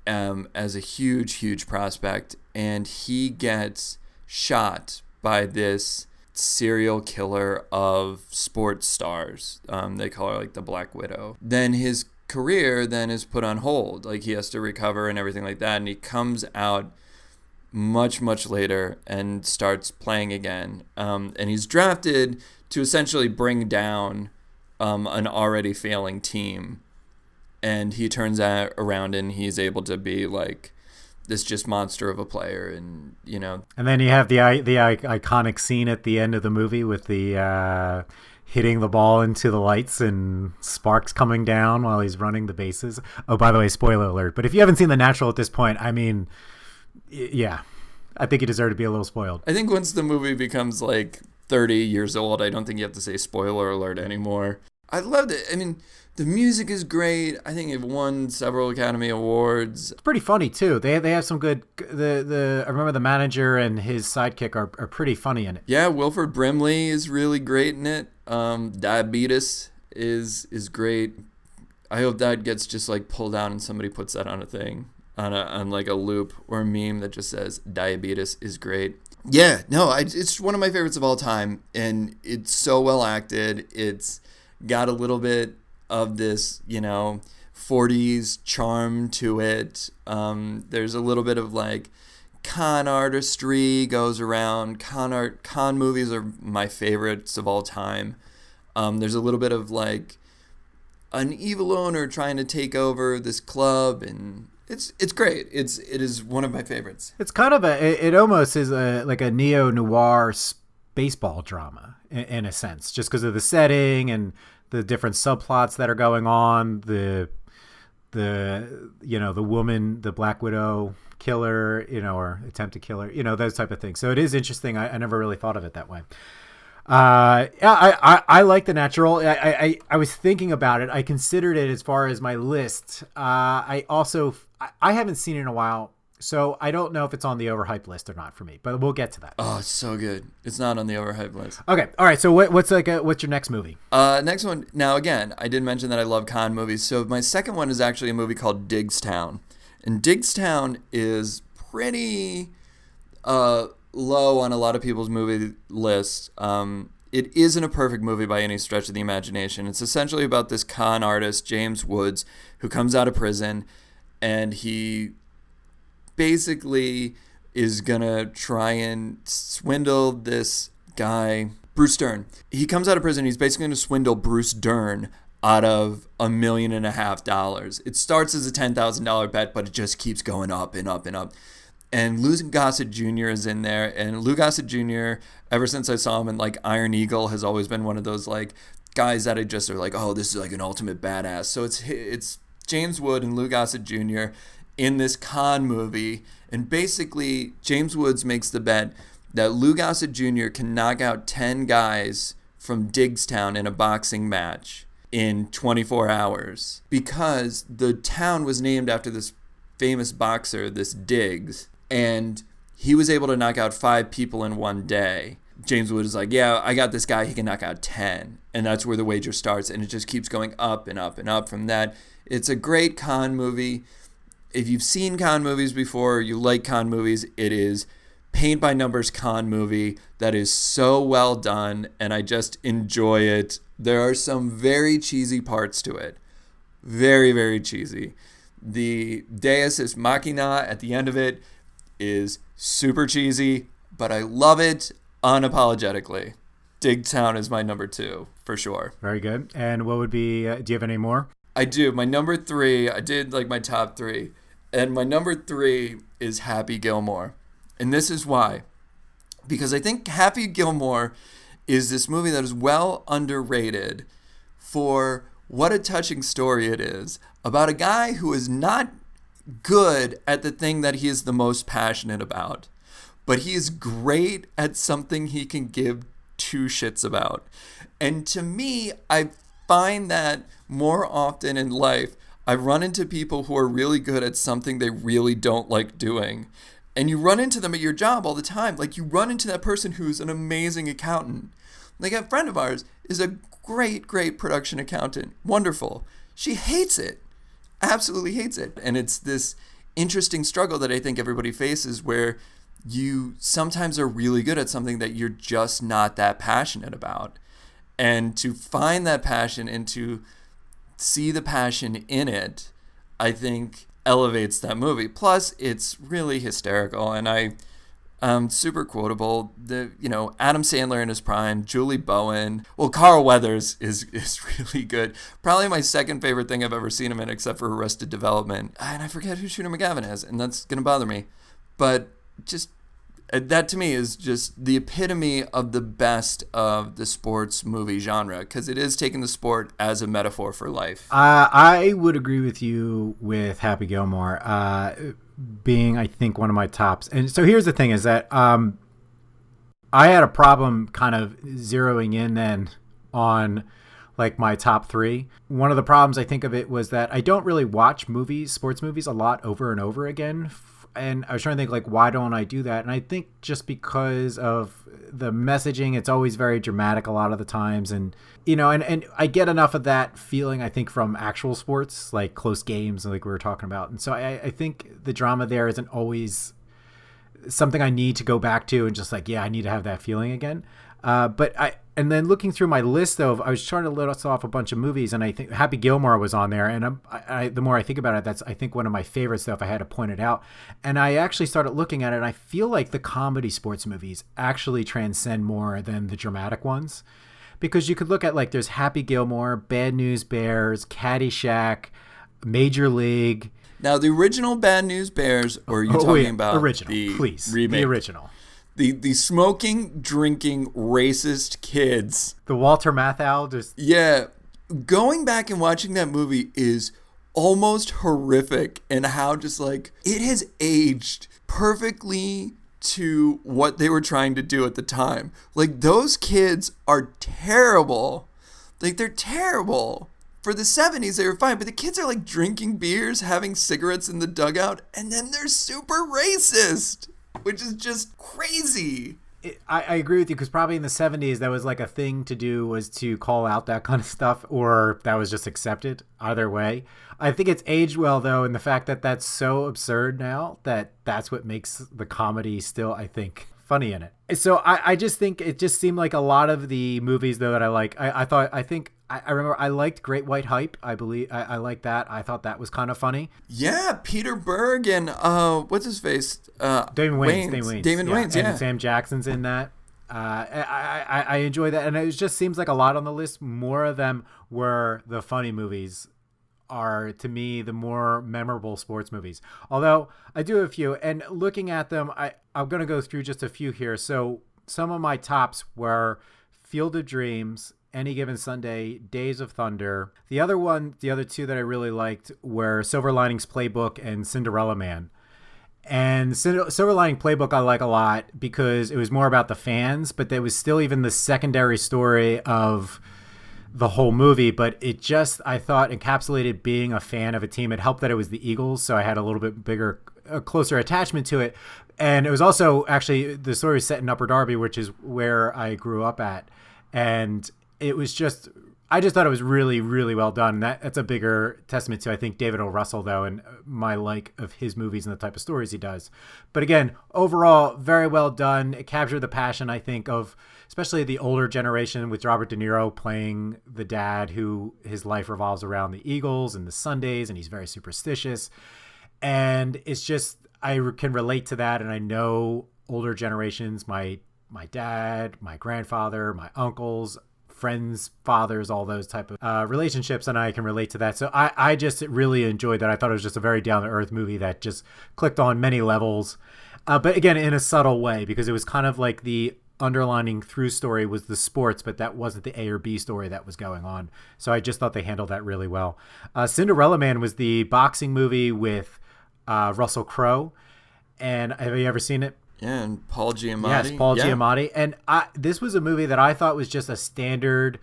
Speaker 2: as a huge prospect, and he gets shot by this serial killer of sports stars. They call her like the Black Widow. Then his career then is put on hold. Like, he has to recover and everything like that, and he comes out much later and starts playing again. And he's drafted to essentially bring down an already failing team. And he turns out around and he's able to be like this just monster of a player, and
Speaker 1: And then you have the iconic scene at the end of the movie with the hitting the ball into the lights and sparks coming down while he's running the bases. Oh, by the way, spoiler alert. But if you haven't seen The Natural at this point, I mean, yeah, I think you deserve to be a little spoiled.
Speaker 2: I think once the movie becomes like 30 years old, I don't think you have to say spoiler alert anymore. I loved it. I mean, the music is great. I think it won several Academy Awards.
Speaker 1: It's pretty funny too. They have some good. I remember the manager and his sidekick are pretty funny in it.
Speaker 2: Yeah, Wilford Brimley is really great in it. Diabetes is great. I hope that gets just like pulled out and somebody puts that on a thing, on like a loop or a meme that just says diabetes is great. Yeah, no, it's one of my favorites of all time, and it's so well acted. It's got a little bit of this, 40s charm to it. There's a little bit of like con artistry goes around. Con movies are my favorites of all time. There's a little bit of like an evil owner trying to take over this club, and it's great. It is one of my favorites.
Speaker 1: It's kind of it almost is like a neo-noir baseball drama in a sense, just because of the setting and the different subplots that are going on, the woman, the Black Widow killer, or attempt to kill her, those type of things. So it is interesting. I never really thought of it that way. I like The Natural. I was thinking about it. I considered it as far as my list. I haven't seen it in a while, so I don't know if it's on the overhyped list or not for me, but we'll get to that.
Speaker 2: Oh, it's so good. It's not on the overhyped list.
Speaker 1: Okay. All right. So what's your next movie?
Speaker 2: Next one. Now, again, I did mention that I love con movies. So my second one is actually a movie called Diggstown. And Diggstown is pretty low on a lot of people's movie lists. It isn't a perfect movie by any stretch of the imagination. It's essentially about this con artist, James Woods, who comes out of prison, and he basically is gonna try and swindle this guy, Bruce Dern. He comes out of prison. He's basically gonna swindle Bruce Dern out of $1.5 million. It starts as a $10,000 bet, but it just keeps going up and up and up. And Lou Gossett Jr. is in there. And Lou Gossett Jr., ever since I saw him in like Iron Eagle, has always been one of those like guys that I just are like, oh, this is like an ultimate badass. So it's James Wood and Lou Gossett Jr. in this con movie. And basically, James Woods makes the bet that Lou Gossett Jr. can knock out 10 guys from Diggstown in a boxing match in 24 hours because the town was named after this famous boxer, this Diggs, and he was able to knock out 5 people in one day. James Wood is like, yeah, I got this guy, he can knock out 10. And that's where the wager starts, and it just keeps going up and up and up from that. It's a great con movie. If you've seen con movies before, you like con movies, it is paint by numbers con movie that is so well done, and I just enjoy it. There are some very cheesy parts to it. Very, very cheesy. The Deus Ex Machina at the end of it is super cheesy, but I love it unapologetically. Digtown is my number 2, for sure.
Speaker 1: Very good. And what would be, do you have any more?
Speaker 2: I do. My number 3, I did like my top 3. And my number 3 is Happy Gilmore. And this is why. Because I think Happy Gilmore is this movie that is well underrated for what a touching story it is about a guy who is not good at the thing that he is the most passionate about, but he is great at something he can give 2 shits about. And to me, I find that more often in life, I run into people who are really good at something they really don't like doing. And you run into them at your job all the time. Like, you run into that person who's an amazing accountant. Like, a friend of ours is a great, great production accountant. Wonderful. She hates it. Absolutely hates it. And it's this interesting struggle that I think everybody faces where you sometimes are really good at something that you're just not that passionate about. And to find that passion and to see the passion in it, I think elevates that movie. Plus, it's really hysterical, and super quotable. Adam Sandler in his prime, Julie Bowen. Well, Carl Weathers is really good. Probably my second favorite thing I've ever seen him in, except for Arrested Development. And I forget who Shooter McGavin is, and that's gonna bother me. But just that to me is just the epitome of the best of the sports movie genre, because it is taking the sport as a metaphor for life.
Speaker 1: I would agree with you with Happy Gilmore being, I think, one of my tops. And so here's the thing is that I had a problem kind of zeroing in then on like my top 3. One of the problems I think of it was that I don't really watch sports movies a lot over and over again. And I was trying to think, like, why don't I do that? And I think just because of the messaging, it's always very dramatic a lot of the times. And, and I get enough of that feeling, I think, from actual sports, like close games, like we were talking about. And so I think the drama there isn't always something I need to go back to and just like, yeah, I need to have that feeling again. And then looking through my list, though, I was trying to list off a bunch of movies, and I think Happy Gilmore was on there. And the more I think about it, that's, I think, one of my favorites, though, if I had to point it out. And I actually started looking at it, and I feel like the comedy sports movies actually transcend more than the dramatic ones. Because you could look at, like, there's Happy Gilmore, Bad News Bears, Caddyshack, Major League.
Speaker 2: Now, the original Bad News Bears, or are you talking about
Speaker 1: original,
Speaker 2: the
Speaker 1: please,
Speaker 2: remake?
Speaker 1: The original.
Speaker 2: The smoking, drinking, racist kids.
Speaker 1: The Walter Matthau just...
Speaker 2: Yeah. Going back and watching that movie is almost horrific in how just like it has aged perfectly to what they were trying to do at the time. Like, those kids are terrible. Like, they're terrible. For the 70s, they were fine, but the kids are like drinking beers, having cigarettes in the dugout, and then they're super racist, which is just crazy.
Speaker 1: I agree with you, because probably in the 70s, that was like a thing to do, was to call out that kind of stuff, or that was just accepted. Either way. I think it's aged well, though, in the fact that that's so absurd now that that's what makes the comedy still, I think, funny in it. So I just think it just seemed like a lot of the movies, though, that I like. I remember I liked Great White Hype. I believe I liked that. I thought that was kind of funny.
Speaker 2: Yeah, Peter Berg and what's his face?
Speaker 1: Damon Wayans.
Speaker 2: Damon Wayans, yeah.
Speaker 1: And Sam Jackson's in that. I enjoy that, and it just seems like a lot on the list. More of them were the funny movies are, to me, the more memorable sports movies. Although I do have a few, and looking at them, I'm going to go through just a few here. So some of my tops were Field of Dreams, Any Given Sunday, Days of Thunder. The other two that I really liked were Silver Linings Playbook and Cinderella Man. And Silver Lining Playbook I like a lot because it was more about the fans, but there was still even the secondary story of the whole movie, but it just, I thought, encapsulated being a fan of a team. It helped that it was the Eagles, so I had a little bit a closer attachment to it. And it was also, actually, the story was set in Upper Darby, which is where I grew up at. And it was just, I just thought it was really, really well done. That's a bigger testament to, I think, David O. Russell, though, and my like of his movies and the type of stories he does. But again, overall, very well done. It captured the passion, I think, of especially the older generation, with Robert De Niro playing the dad who his life revolves around the Eagles and the Sundays, and he's very superstitious. And it's just, I can relate to that, and I know older generations, my dad, my grandfather, my uncles, friends, fathers, all those type of relationships, and I can relate to that. So I just really enjoyed that. I thought it was just a very down-to-earth movie that just clicked on many levels. But again, in a subtle way, because it was kind of like the underlining through story was the sports, but that wasn't the A or B story that was going on. So I just thought they handled that really well. Cinderella Man was the boxing movie with Russell Crowe. And have you ever seen it?
Speaker 2: Yeah, and Paul Giamatti.
Speaker 1: Yes, Paul Giamatti. And this was a movie that I thought was just a standard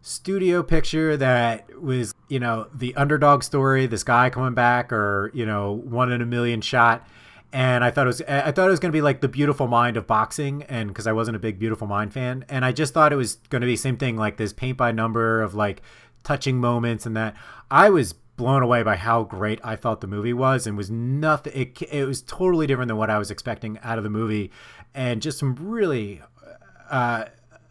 Speaker 1: studio picture that was, the underdog story, this guy coming back, or, one in a million shot. And I thought it was going to be like The Beautiful Mind of boxing, and because I wasn't a big Beautiful Mind fan, and I just thought it was going to be the same thing, like this paint by number of like touching moments, and that I was blown away by how great I thought the movie was, and was nothing. It was totally different than what I was expecting out of the movie, and just some really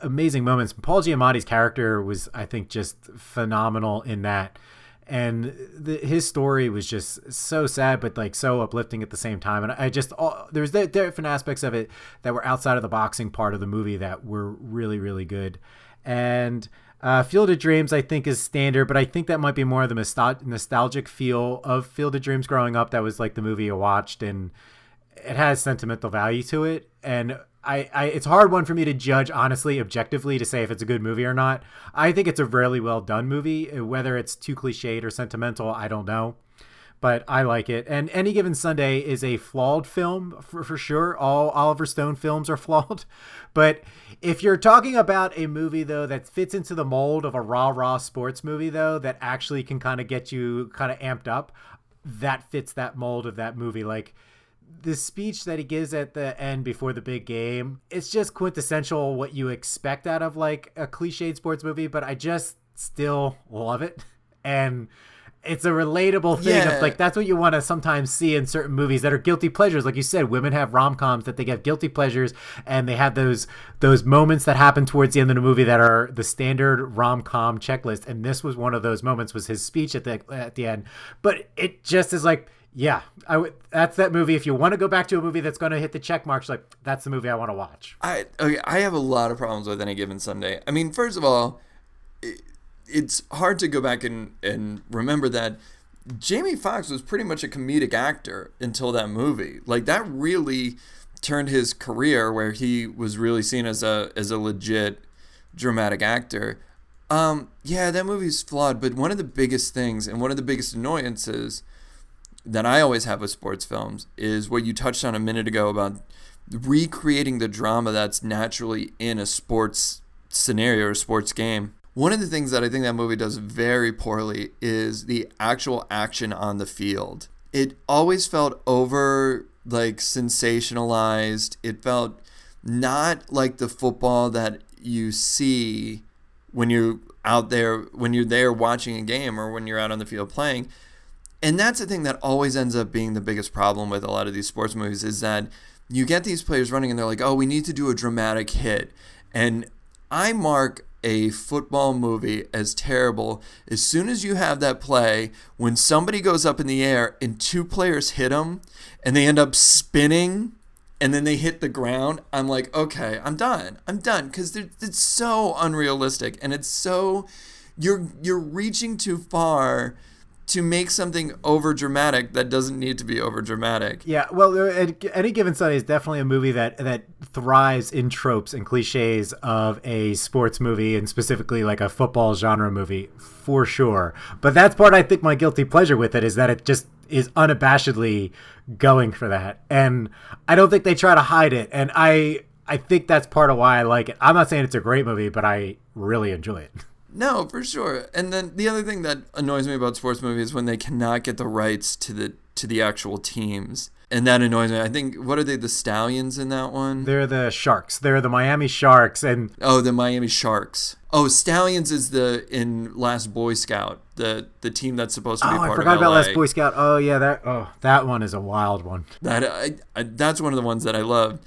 Speaker 1: amazing moments. Paul Giamatti's character was, I think, just phenomenal in that. And his story was just so sad, but like so uplifting at the same time. And I just, there's different aspects of it that were outside of the boxing part of the movie that were really, really good. And Field of Dreams, I think, is standard, but I think that might be more of the nostalgic feel of Field of Dreams growing up. That was like the movie you watched, and it has sentimental value to it. And it's a hard one for me to judge, honestly, objectively, to say if it's a good movie or not. I think it's a really well done movie. Whether it's too cliched or sentimental, I don't know. But I like it. And Any Given Sunday is a flawed film, for sure. All Oliver Stone films are flawed. But if you're talking about a movie, though, that fits into the mold of a rah-rah sports movie, though, that actually can kind of get you kind of amped up, that fits that mold of that movie. Like, the speech that he gives at the end before the big game, it's just quintessential what you expect out of like a cliched sports movie, but I just still love it. And it's a relatable thing of like, that's what you want to sometimes see in certain movies that are guilty pleasures. Like you said, women have rom-coms that they get guilty pleasures, and they have those moments that happen towards the end of the movie that are the standard rom-com checklist. And this was one of those moments, was his speech at the end. But it just is like, yeah, that's that movie. If you want to go back to a movie that's going to hit the check marks, like, that's the movie I want to watch.
Speaker 2: I have a lot of problems with Any Given Sunday. I mean, first of all, it's hard to go back and remember that Jamie Foxx was pretty much a comedic actor until that movie. Like, that really turned his career, where he was really seen as a legit dramatic actor. Yeah, that movie's flawed, but one of the biggest things and one of the biggest annoyances that I always have with sports films is what you touched on a minute ago about recreating the drama that's naturally in a sports scenario or a sports game. One of the things that I think that movie does very poorly is the actual action on the field. It always felt over, like, sensationalized. It felt not like the football that you see when you're out there, when you're there watching a game, or when you're out on the field playing. And that's the thing that always ends up being the biggest problem with a lot of these sports movies, is that you get these players running and they're like, oh, we need to do a dramatic hit. And I mark a football movie as terrible as soon as you have that play when somebody goes up in the air and two players hit them and they end up spinning and then they hit the ground, I'm like, okay, I'm done, because it's so unrealistic, and it's so you're reaching too far to make something over dramatic that doesn't need to be over dramatic.
Speaker 1: Yeah, well, Any Given Sunday is definitely a movie that thrives in tropes and cliches of a sports movie, and specifically like a football genre movie, for sure. But that's part, I think, my guilty pleasure with it is that it just is unabashedly going for that, and I don't think they try to hide it. And I think that's part of why I like it. I'm not saying it's a great movie, but I really enjoy it.
Speaker 2: No, for sure. And then the other thing that annoys me about sports movies is when they cannot get the rights to the actual teams. And that annoys me. I think, what are they, the Stallions in that one?
Speaker 1: They're the Sharks. They're the Miami Sharks.
Speaker 2: Oh, the Miami Sharks. Oh, Stallions is in Last Boy Scout, the team that's supposed to be part of LA.
Speaker 1: I forgot about Last Boy Scout. Oh, yeah, that one is a wild one.
Speaker 2: That's one of the ones that I love.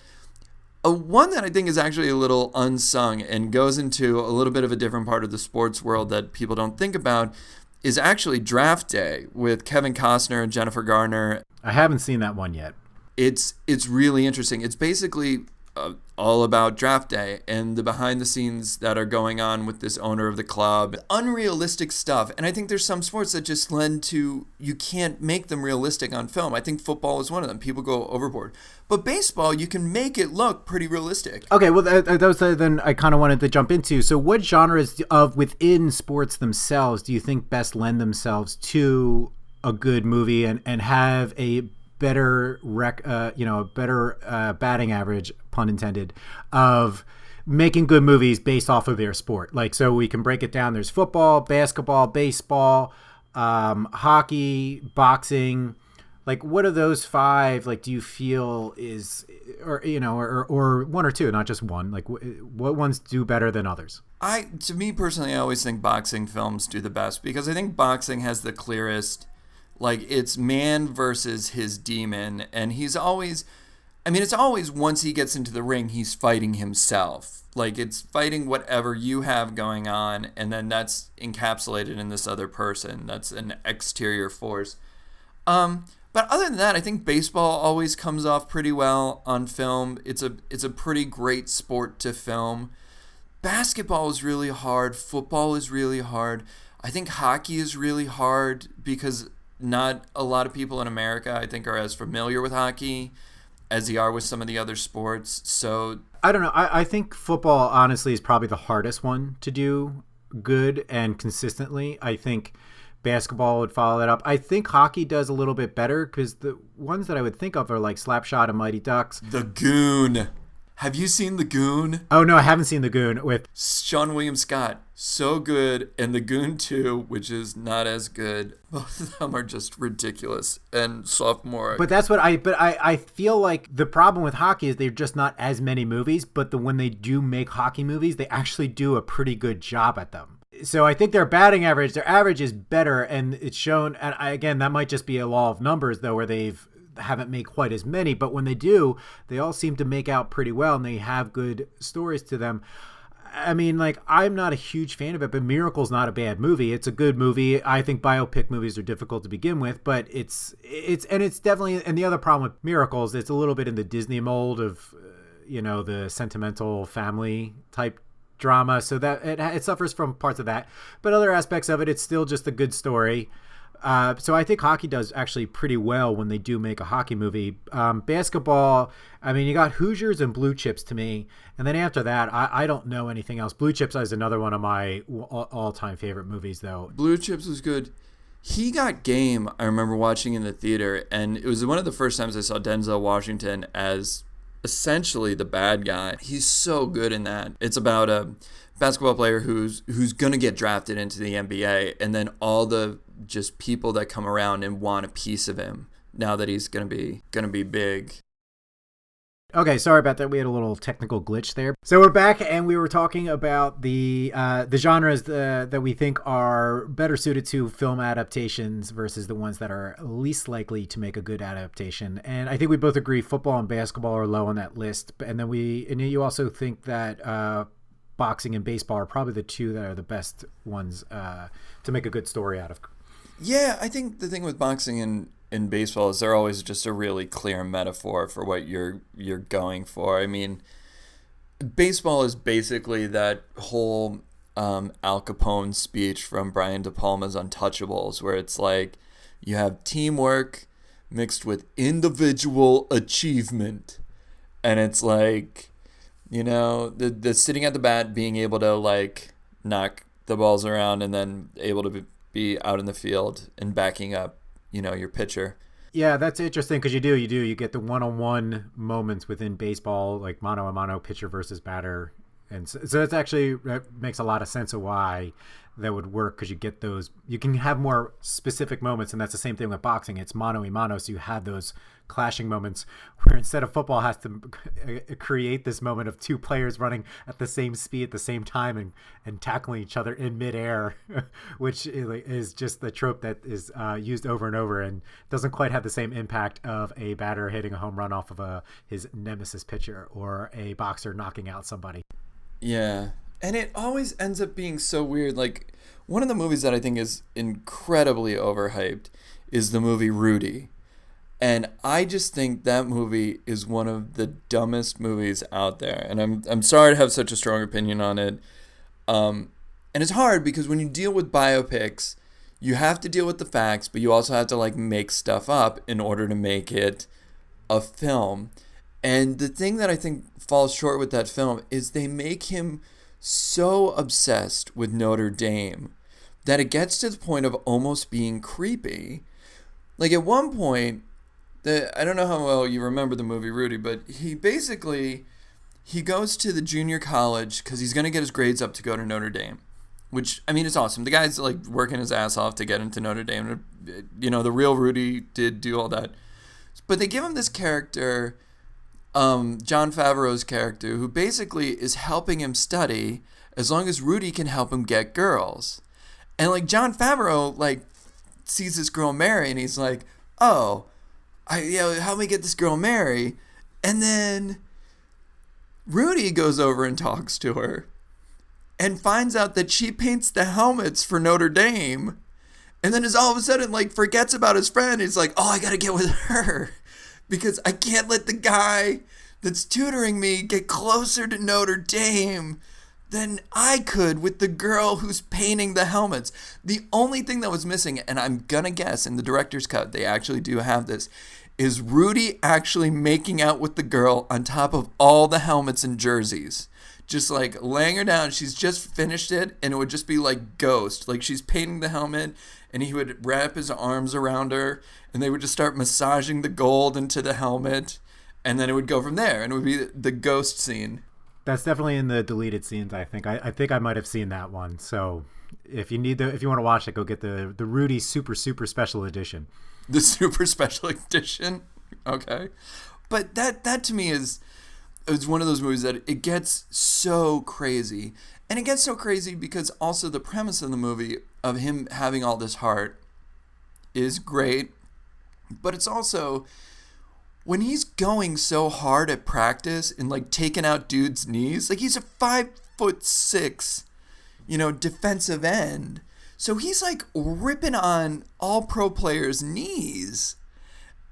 Speaker 2: One that I think is actually a little unsung and goes into a little bit of a different part of the sports world that people don't think about is actually Draft Day with Kevin Costner and Jennifer Garner.
Speaker 1: I haven't seen that one yet.
Speaker 2: It's really interesting. It's basically all about draft day and the behind the scenes that are going on with this owner of the club. Unrealistic stuff. And I think there's some sports that just lend to, you can't make them realistic on film. I think football is one of them. People go overboard. But baseball, you can make it look pretty realistic.
Speaker 1: Okay, well, that was then I kind of wanted to jump into. So what genres of within sports themselves do you think best lend themselves to a good movie and have a better batting average, pun intended, of making good movies based off of their sport? Like, so we can break it down. There's football, basketball, baseball, hockey, boxing. Like, what are those five? Like, do you feel is, or one or two, not just one? Like, what ones do better than others?
Speaker 2: To me personally, I always think boxing films do the best because I think boxing has the clearest. Like, it's man versus his demon, and it's always once he gets into the ring, he's fighting himself. Like, it's fighting whatever you have going on, and then that's encapsulated in this other person. That's an exterior force. But other than that, I think baseball always comes off pretty well on film. It's a pretty great sport to film. Basketball is really hard. Football is really hard. I think hockey is really hard because not a lot of people in America, I think, are as familiar with hockey as they are with some of the other sports. So
Speaker 1: I don't know. I think football, honestly, is probably the hardest one to do good and consistently. I think basketball would follow that up. I think hockey does a little bit better because the ones that I would think of are like Slapshot and Mighty Ducks.
Speaker 2: The Goon. Have you seen The Goon?
Speaker 1: Oh, no, I haven't seen The Goon with
Speaker 2: Sean William Scott. So good. And The Goon 2, which is not as good. Both of them are just ridiculous and sophomore.
Speaker 1: But that's what I feel like the problem with hockey is they're just not as many movies, but when they do make hockey movies, they actually do a pretty good job at them. So I think their average is better, and it's shown, and again, that might just be a law of numbers though, where haven't made quite as many, but when they do, they all seem to make out pretty well and they have good stories to them. I mean, like, I'm not a huge fan of it, but Miracle's not a bad movie. It's a good movie. I think biopic movies are difficult to begin with, but it's definitely, and the other problem with Miracles, it's a little bit in the Disney mold of, the sentimental family type drama. So that it suffers from parts of that, but other aspects of it, it's still just a good story. So I think hockey does actually pretty well when they do make a hockey movie. Basketball, I mean, you got Hoosiers and Blue Chips to me. And then after that, I don't know anything else. Blue Chips is another one of my all-time favorite movies, though.
Speaker 2: Blue Chips was good. He Got Game, I remember watching in the theater, and it was one of the first times I saw Denzel Washington as essentially the bad guy. He's so good in that. It's about a basketball player who's going to get drafted into the NBA, and then all the just people that come around and want a piece of him now that he's going to be big.
Speaker 1: Okay, sorry about that. We had a little technical glitch there. So we're back, and we were talking about the genres that we think are better suited to film adaptations versus the ones that are least likely to make a good adaptation. And I think we both agree football and basketball are low on that list. And then you also think that boxing and baseball are probably the two that are the best ones to make a good story out of.
Speaker 2: Yeah, I think the thing with boxing in baseball is they're always just a really clear metaphor for what you're going for. I mean, baseball is basically that whole Al Capone speech from Brian De Palma's Untouchables, where it's like you have teamwork mixed with individual achievement, and it's like, you know, the sitting at the bat, being able to like knock the balls around, and then able to be out in the field and backing up, you know, your pitcher.
Speaker 1: Yeah, that's interesting because you get the one-on-one moments within baseball, like mano a mano, pitcher versus batter, and so that's actually, that makes a lot of sense of why that would work, because you get those, you can have more specific moments, and that's the same thing with boxing. It's mano a mano, so you have those clashing moments where instead of football has to create this moment of two players running at the same speed at the same time and tackling each other in midair, which is just the trope that is used over and over and doesn't quite have the same impact of a batter hitting a home run off of his nemesis pitcher or a boxer knocking out somebody.
Speaker 2: Yeah. And it always ends up being so weird. Like, one of the movies that I think is incredibly overhyped is the movie Rudy. And I just think that movie is one of the dumbest movies out there. And I'm sorry to have such a strong opinion on it. And it's hard because when you deal with biopics, you have to deal with the facts, but you also have to like make stuff up in order to make it a film. And the thing that I think falls short with that film is they make him so obsessed with Notre Dame that it gets to the point of almost being creepy. Like at one point, I don't know how well you remember the movie Rudy, but he goes to the junior college because he's going to get his grades up to go to Notre Dame, which, I mean, it's awesome. The guy's like working his ass off to get into Notre Dame. You know, the real Rudy did do all that. But they give him this character, John Favreau's character, who basically is helping him study as long as Rudy can help him get girls. And like John Favreau like sees this girl Mary and he's like, oh, help me get this girl Mary. And then Rudy goes over and talks to her and finds out that she paints the helmets for Notre Dame. And then is all of a sudden like forgets about his friend. He's like, oh, I got to get with her because I can't let the guy that's tutoring me get closer to Notre Dame than I could with the girl who's painting the helmets. The only thing that was missing, and I'm gonna guess in the director's cut they actually do have this, is Rudy actually making out with the girl on top of all the helmets and jerseys. Just like laying her down. She's just finished it, and it would just be like Ghost. Like she's painting the helmet, and he would wrap his arms around her, and they would just start massaging the gold into the helmet, and then it would go from there, and it would be the Ghost scene.
Speaker 1: That's definitely in the deleted scenes, I think. I think I might have seen that one. So if you want to watch it, go get the Rudy super special edition.
Speaker 2: The super special edition? Okay. But that to me is one of those movies that it gets so crazy. And it gets so crazy because also the premise of the movie of him having all this heart is great. But it's also, when he's going so hard at practice and like taking out dudes' knees, like he's a 5'6", defensive end. So he's like ripping on all pro players' knees.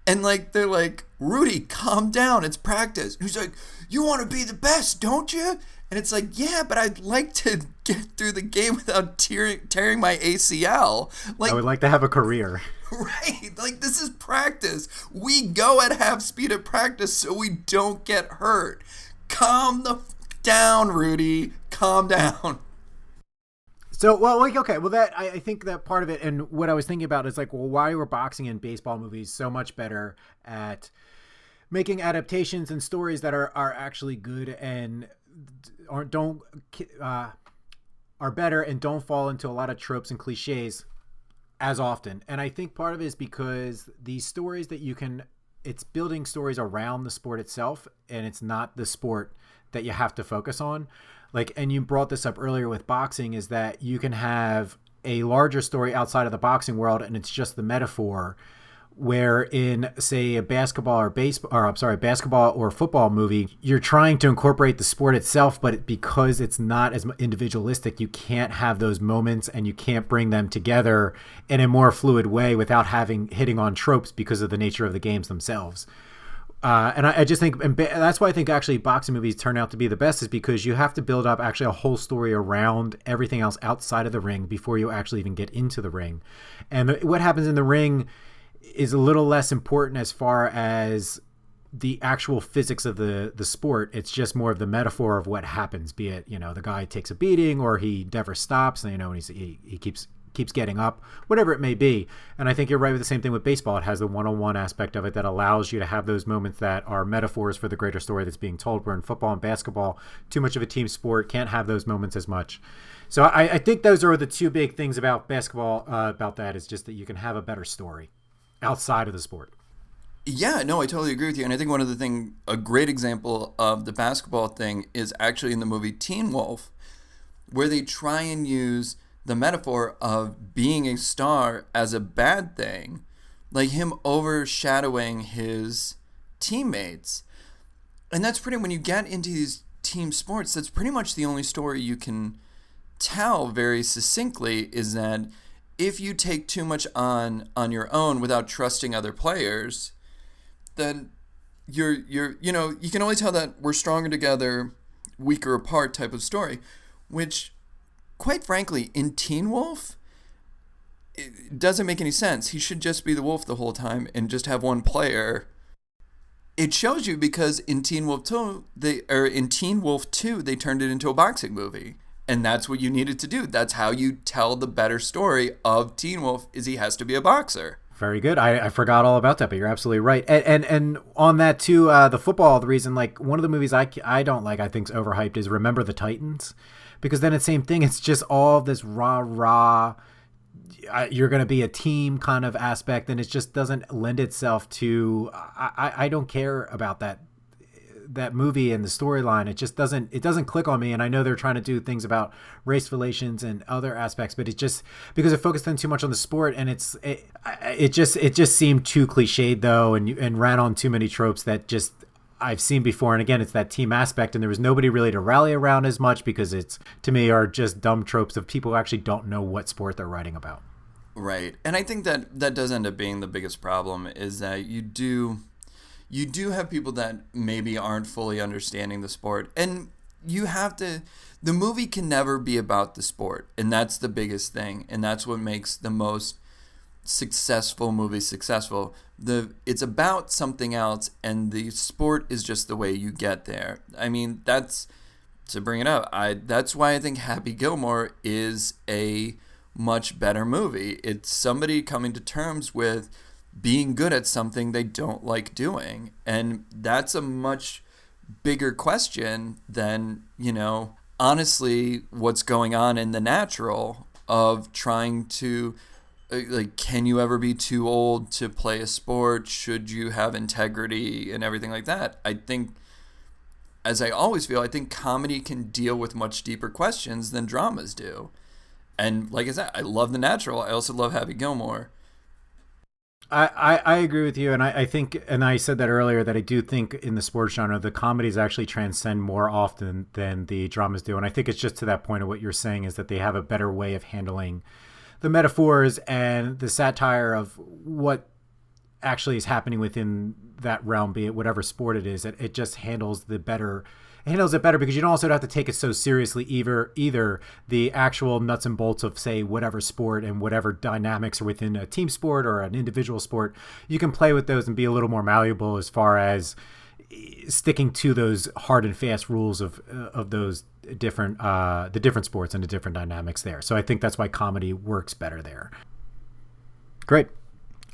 Speaker 2: And like they're like, Rudy, calm down, it's practice. And he's like, you want to be the best, don't you? And it's like, yeah, but I'd like to get through the game without tearing my ACL. Like,
Speaker 1: I would like to have a career.
Speaker 2: Right, like this is practice. We go at half speed at practice so we don't get hurt. Calm the down, Rudy. Calm down.
Speaker 1: So, well, like, okay, well, that I think that part of it, and what I was thinking about is like, well, why were boxing and baseball movies so much better at making adaptations and stories that are actually good and are better and don't fall into a lot of tropes and cliches as often. And I think part of it is because these stories that it's building stories around the sport itself, and it's not the sport that you have to focus on. Like, and you brought this up earlier with boxing, is that you can have a larger story outside of the boxing world and it's just the metaphor, Where in, say, a basketball or football movie, you're trying to incorporate the sport itself, but because it's not as individualistic, you can't have those moments and you can't bring them together in a more fluid way without hitting on tropes because of the nature of the games themselves. And I just think, and that's why I think actually boxing movies turn out to be the best, is because you have to build up actually a whole story around everything else outside of the ring before you actually even get into the ring. And what happens in the ring is a little less important as far as the actual physics of the sport. It's just more of the metaphor of what happens, be it, the guy takes a beating or he never stops, and, and he keeps getting up, whatever it may be. And I think you're right with the same thing with baseball. It has the one-on-one aspect of it that allows you to have those moments that are metaphors for the greater story that's being told, where in football and basketball, too much of a team sport, can't have those moments as much. So I think those are the two big things about basketball, about that, is just that you can have a better story outside of the sport.
Speaker 2: Yeah, no, I totally agree with you. And I think a great example of the basketball thing is actually in the movie Teen Wolf, where they try and use the metaphor of being a star as a bad thing, like him overshadowing his teammates. And that's when you get into these team sports, that's pretty much the only story you can tell very succinctly, is that if you take too much on your own without trusting other players, then you can only tell that we're stronger together, weaker apart type of story, which, quite frankly, in Teen Wolf, it doesn't make any sense. He should just be the wolf the whole time and just have one player. It shows you because in Teen Wolf 2, they turned it into a boxing movie. And that's what you needed to do. That's how you tell the better story of Teen Wolf, is he has to be a boxer.
Speaker 1: Very good. I forgot all about that, but you're absolutely right. And on that too, the football, the reason, like, one of the movies I don't like, I think's overhyped, is Remember the Titans. Because then it's the same thing. It's just all this rah, you're going to be a team kind of aspect, and it just doesn't lend itself to, I don't care about that movie and the storyline. It doesn't click on me. And I know they're trying to do things about race relations and other aspects, but it just, because it focused on too much on the sport, and it just seemed too cliched though, and ran on too many tropes that just I've seen before. And again, it's that team aspect, and there was nobody really to rally around as much, because it's, to me, are just dumb tropes of people who actually don't know what sport they're writing about.
Speaker 2: Right. And I think that does end up being the biggest problem, is that you do have people that maybe aren't fully understanding the sport, and the movie can never be about the sport, and that's the biggest thing, and that's what makes the most successful movie successful. It's about something else, and the sport is just the way you get there. I mean, that's, to bring it up, that's why I think Happy Gilmore is a much better movie. It's somebody coming to terms with being good at something they don't like doing. And that's a much bigger question than, honestly, what's going on in The Natural, of trying to, like, can you ever be too old to play a sport? Should you have integrity and everything like that? I think, as I always feel, I think comedy can deal with much deeper questions than dramas do. And like I said, I love The Natural. I also love Happy Gilmore.
Speaker 1: I agree with you, and I think, and I said that earlier, that I do think in the sports genre, the comedies actually transcend more often than the dramas do. And I think it's just to that point of what you're saying, is that they have a better way of handling the metaphors and the satire of what actually is happening within that realm, be it whatever sport it is. It just handles it better, because you don't also have to take it so seriously, either the actual nuts and bolts of, say, whatever sport and whatever dynamics are within a team sport or an individual sport. You can play with those and be a little more malleable as far as sticking to those hard and fast rules of those different the different sports and the different dynamics there. So I think that's why comedy works better there. Great.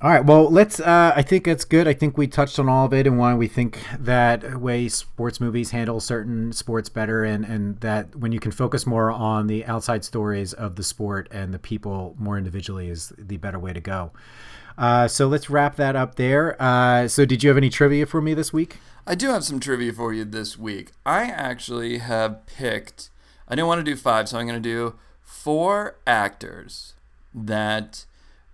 Speaker 1: All right, well, let's. I think that's good. I think we touched on all of it and why we think that way sports movies handle certain sports better, and that when you can focus more on the outside stories of the sport and the people more individually is the better way to go. So let's wrap that up there. So did you have any trivia for me this week?
Speaker 2: I do have some trivia for you this week. I actually have picked, I didn't want to do 5, so I'm going to do 4 actors that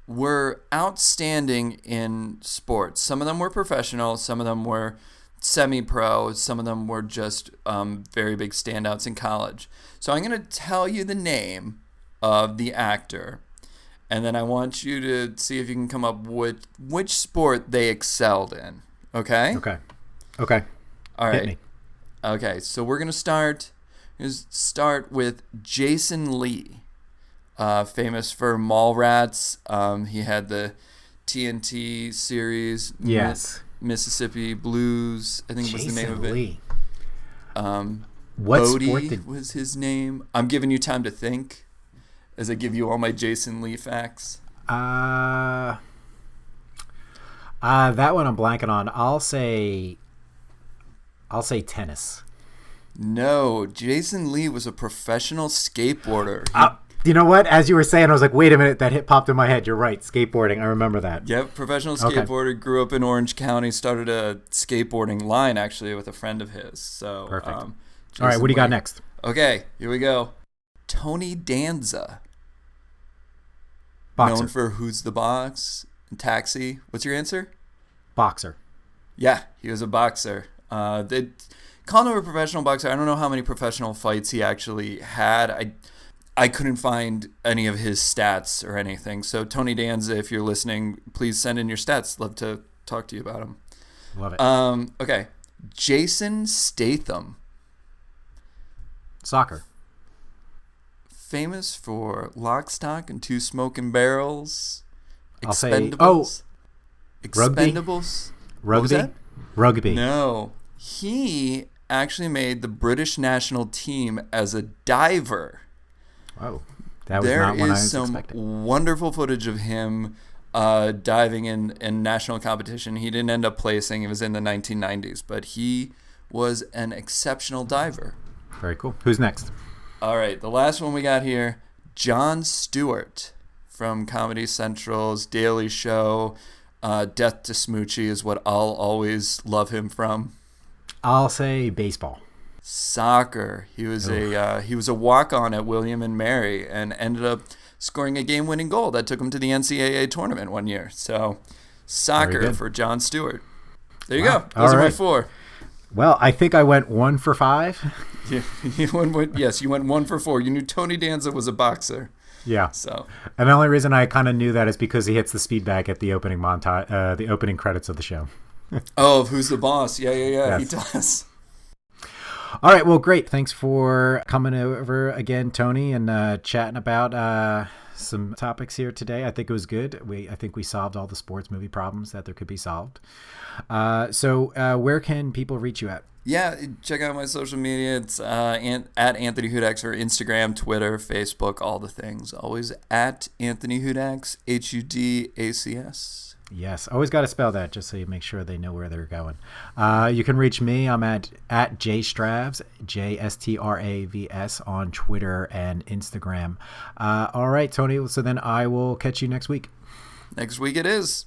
Speaker 2: were outstanding in sports. Some of them were professional, some of them were semi-pro, some of them were just very big standouts in college. So I'm going to tell you the name of the actor, and then I want you to see if you can come up with which sport they excelled in. Okay?
Speaker 1: Okay.
Speaker 2: All right.
Speaker 1: Hit me.
Speaker 2: Okay, so we're going to start with Jason Lee, famous for Mallrats. He had the TNT series,
Speaker 1: Yes.
Speaker 2: Mississippi Blues, I think was the name of it.
Speaker 1: Lee.
Speaker 2: What Bodie was his name. I'm giving you time to think as I give you all my Jason Lee facts.
Speaker 1: That one I'm blanking on. I'll say tennis.
Speaker 2: No, Jason Lee was a professional skateboarder.
Speaker 1: You know what? As you were saying, I was like, wait a minute, that hit popped in my head. You're right. Skateboarding. I remember that.
Speaker 2: Yep, professional skateboarder. Okay. Grew up in Orange County. Started a skateboarding line, actually, with a friend of his. So,
Speaker 1: perfect. All right, what do you got next?
Speaker 2: Okay, here we go. Tony Danza.
Speaker 1: Boxer.
Speaker 2: Known for Who's the Boss and Taxi. What's your answer?
Speaker 1: Boxer.
Speaker 2: Yeah, he was a boxer. They called him a professional boxer. I don't know how many professional fights he actually had. I couldn't find any of his stats or anything. So Tony Danza, if you're listening, please send in your stats. Love to talk to you about him.
Speaker 1: Love it.
Speaker 2: Okay. Jason Statham.
Speaker 1: Soccer.
Speaker 2: Famous for Lock, Stock, and Two Smoking Barrels.
Speaker 1: Expendables.
Speaker 2: Expendables.
Speaker 1: Rugby? Rugby.
Speaker 2: No. He actually made the British national team as a diver.
Speaker 1: Oh, that was not what I was expecting.
Speaker 2: There is some wonderful footage of him diving in national competition. He didn't end up placing. It was in the 1990s, but he was an exceptional diver.
Speaker 1: Very cool. Who's next?
Speaker 2: All right, the last one we got here, Jon Stewart from Comedy Central's Daily Show. Death to Smoochie is what I'll always love him from.
Speaker 1: I'll say baseball.
Speaker 2: Soccer. He was a walk-on at William and Mary and ended up scoring a game-winning goal that took him to the NCAA tournament one year. So, soccer for Jon Stewart. There you go. Those are my 4.
Speaker 1: Well, I think I went 1 for 5.
Speaker 2: Yeah, you went 1 for 4. You knew Tony Danza was a boxer.
Speaker 1: Yeah.
Speaker 2: So,
Speaker 1: and the only reason I kind of knew that is because he hits the speed bag at the opening montage, the opening credits of the show.
Speaker 2: Oh, Who's the Boss? Yeah, yes. He does.
Speaker 1: All right, well, great. Thanks for coming over again, Tony, and chatting about some topics here today. I think it was good. I think we solved all the sports movie problems that there could be solved. So where can people reach you at?
Speaker 2: Yeah, check out my social media. It's at Anthony Hudax for Instagram, Twitter, Facebook, all the things. Always at Anthony Hudax, Hudacs.
Speaker 1: Yes, always got to spell that just so you make sure they know where they're going. You can reach me. I'm at JStravs, JSTRAVS on Twitter and Instagram. All right, Tony. So then I will catch you next week.
Speaker 2: Next week it is.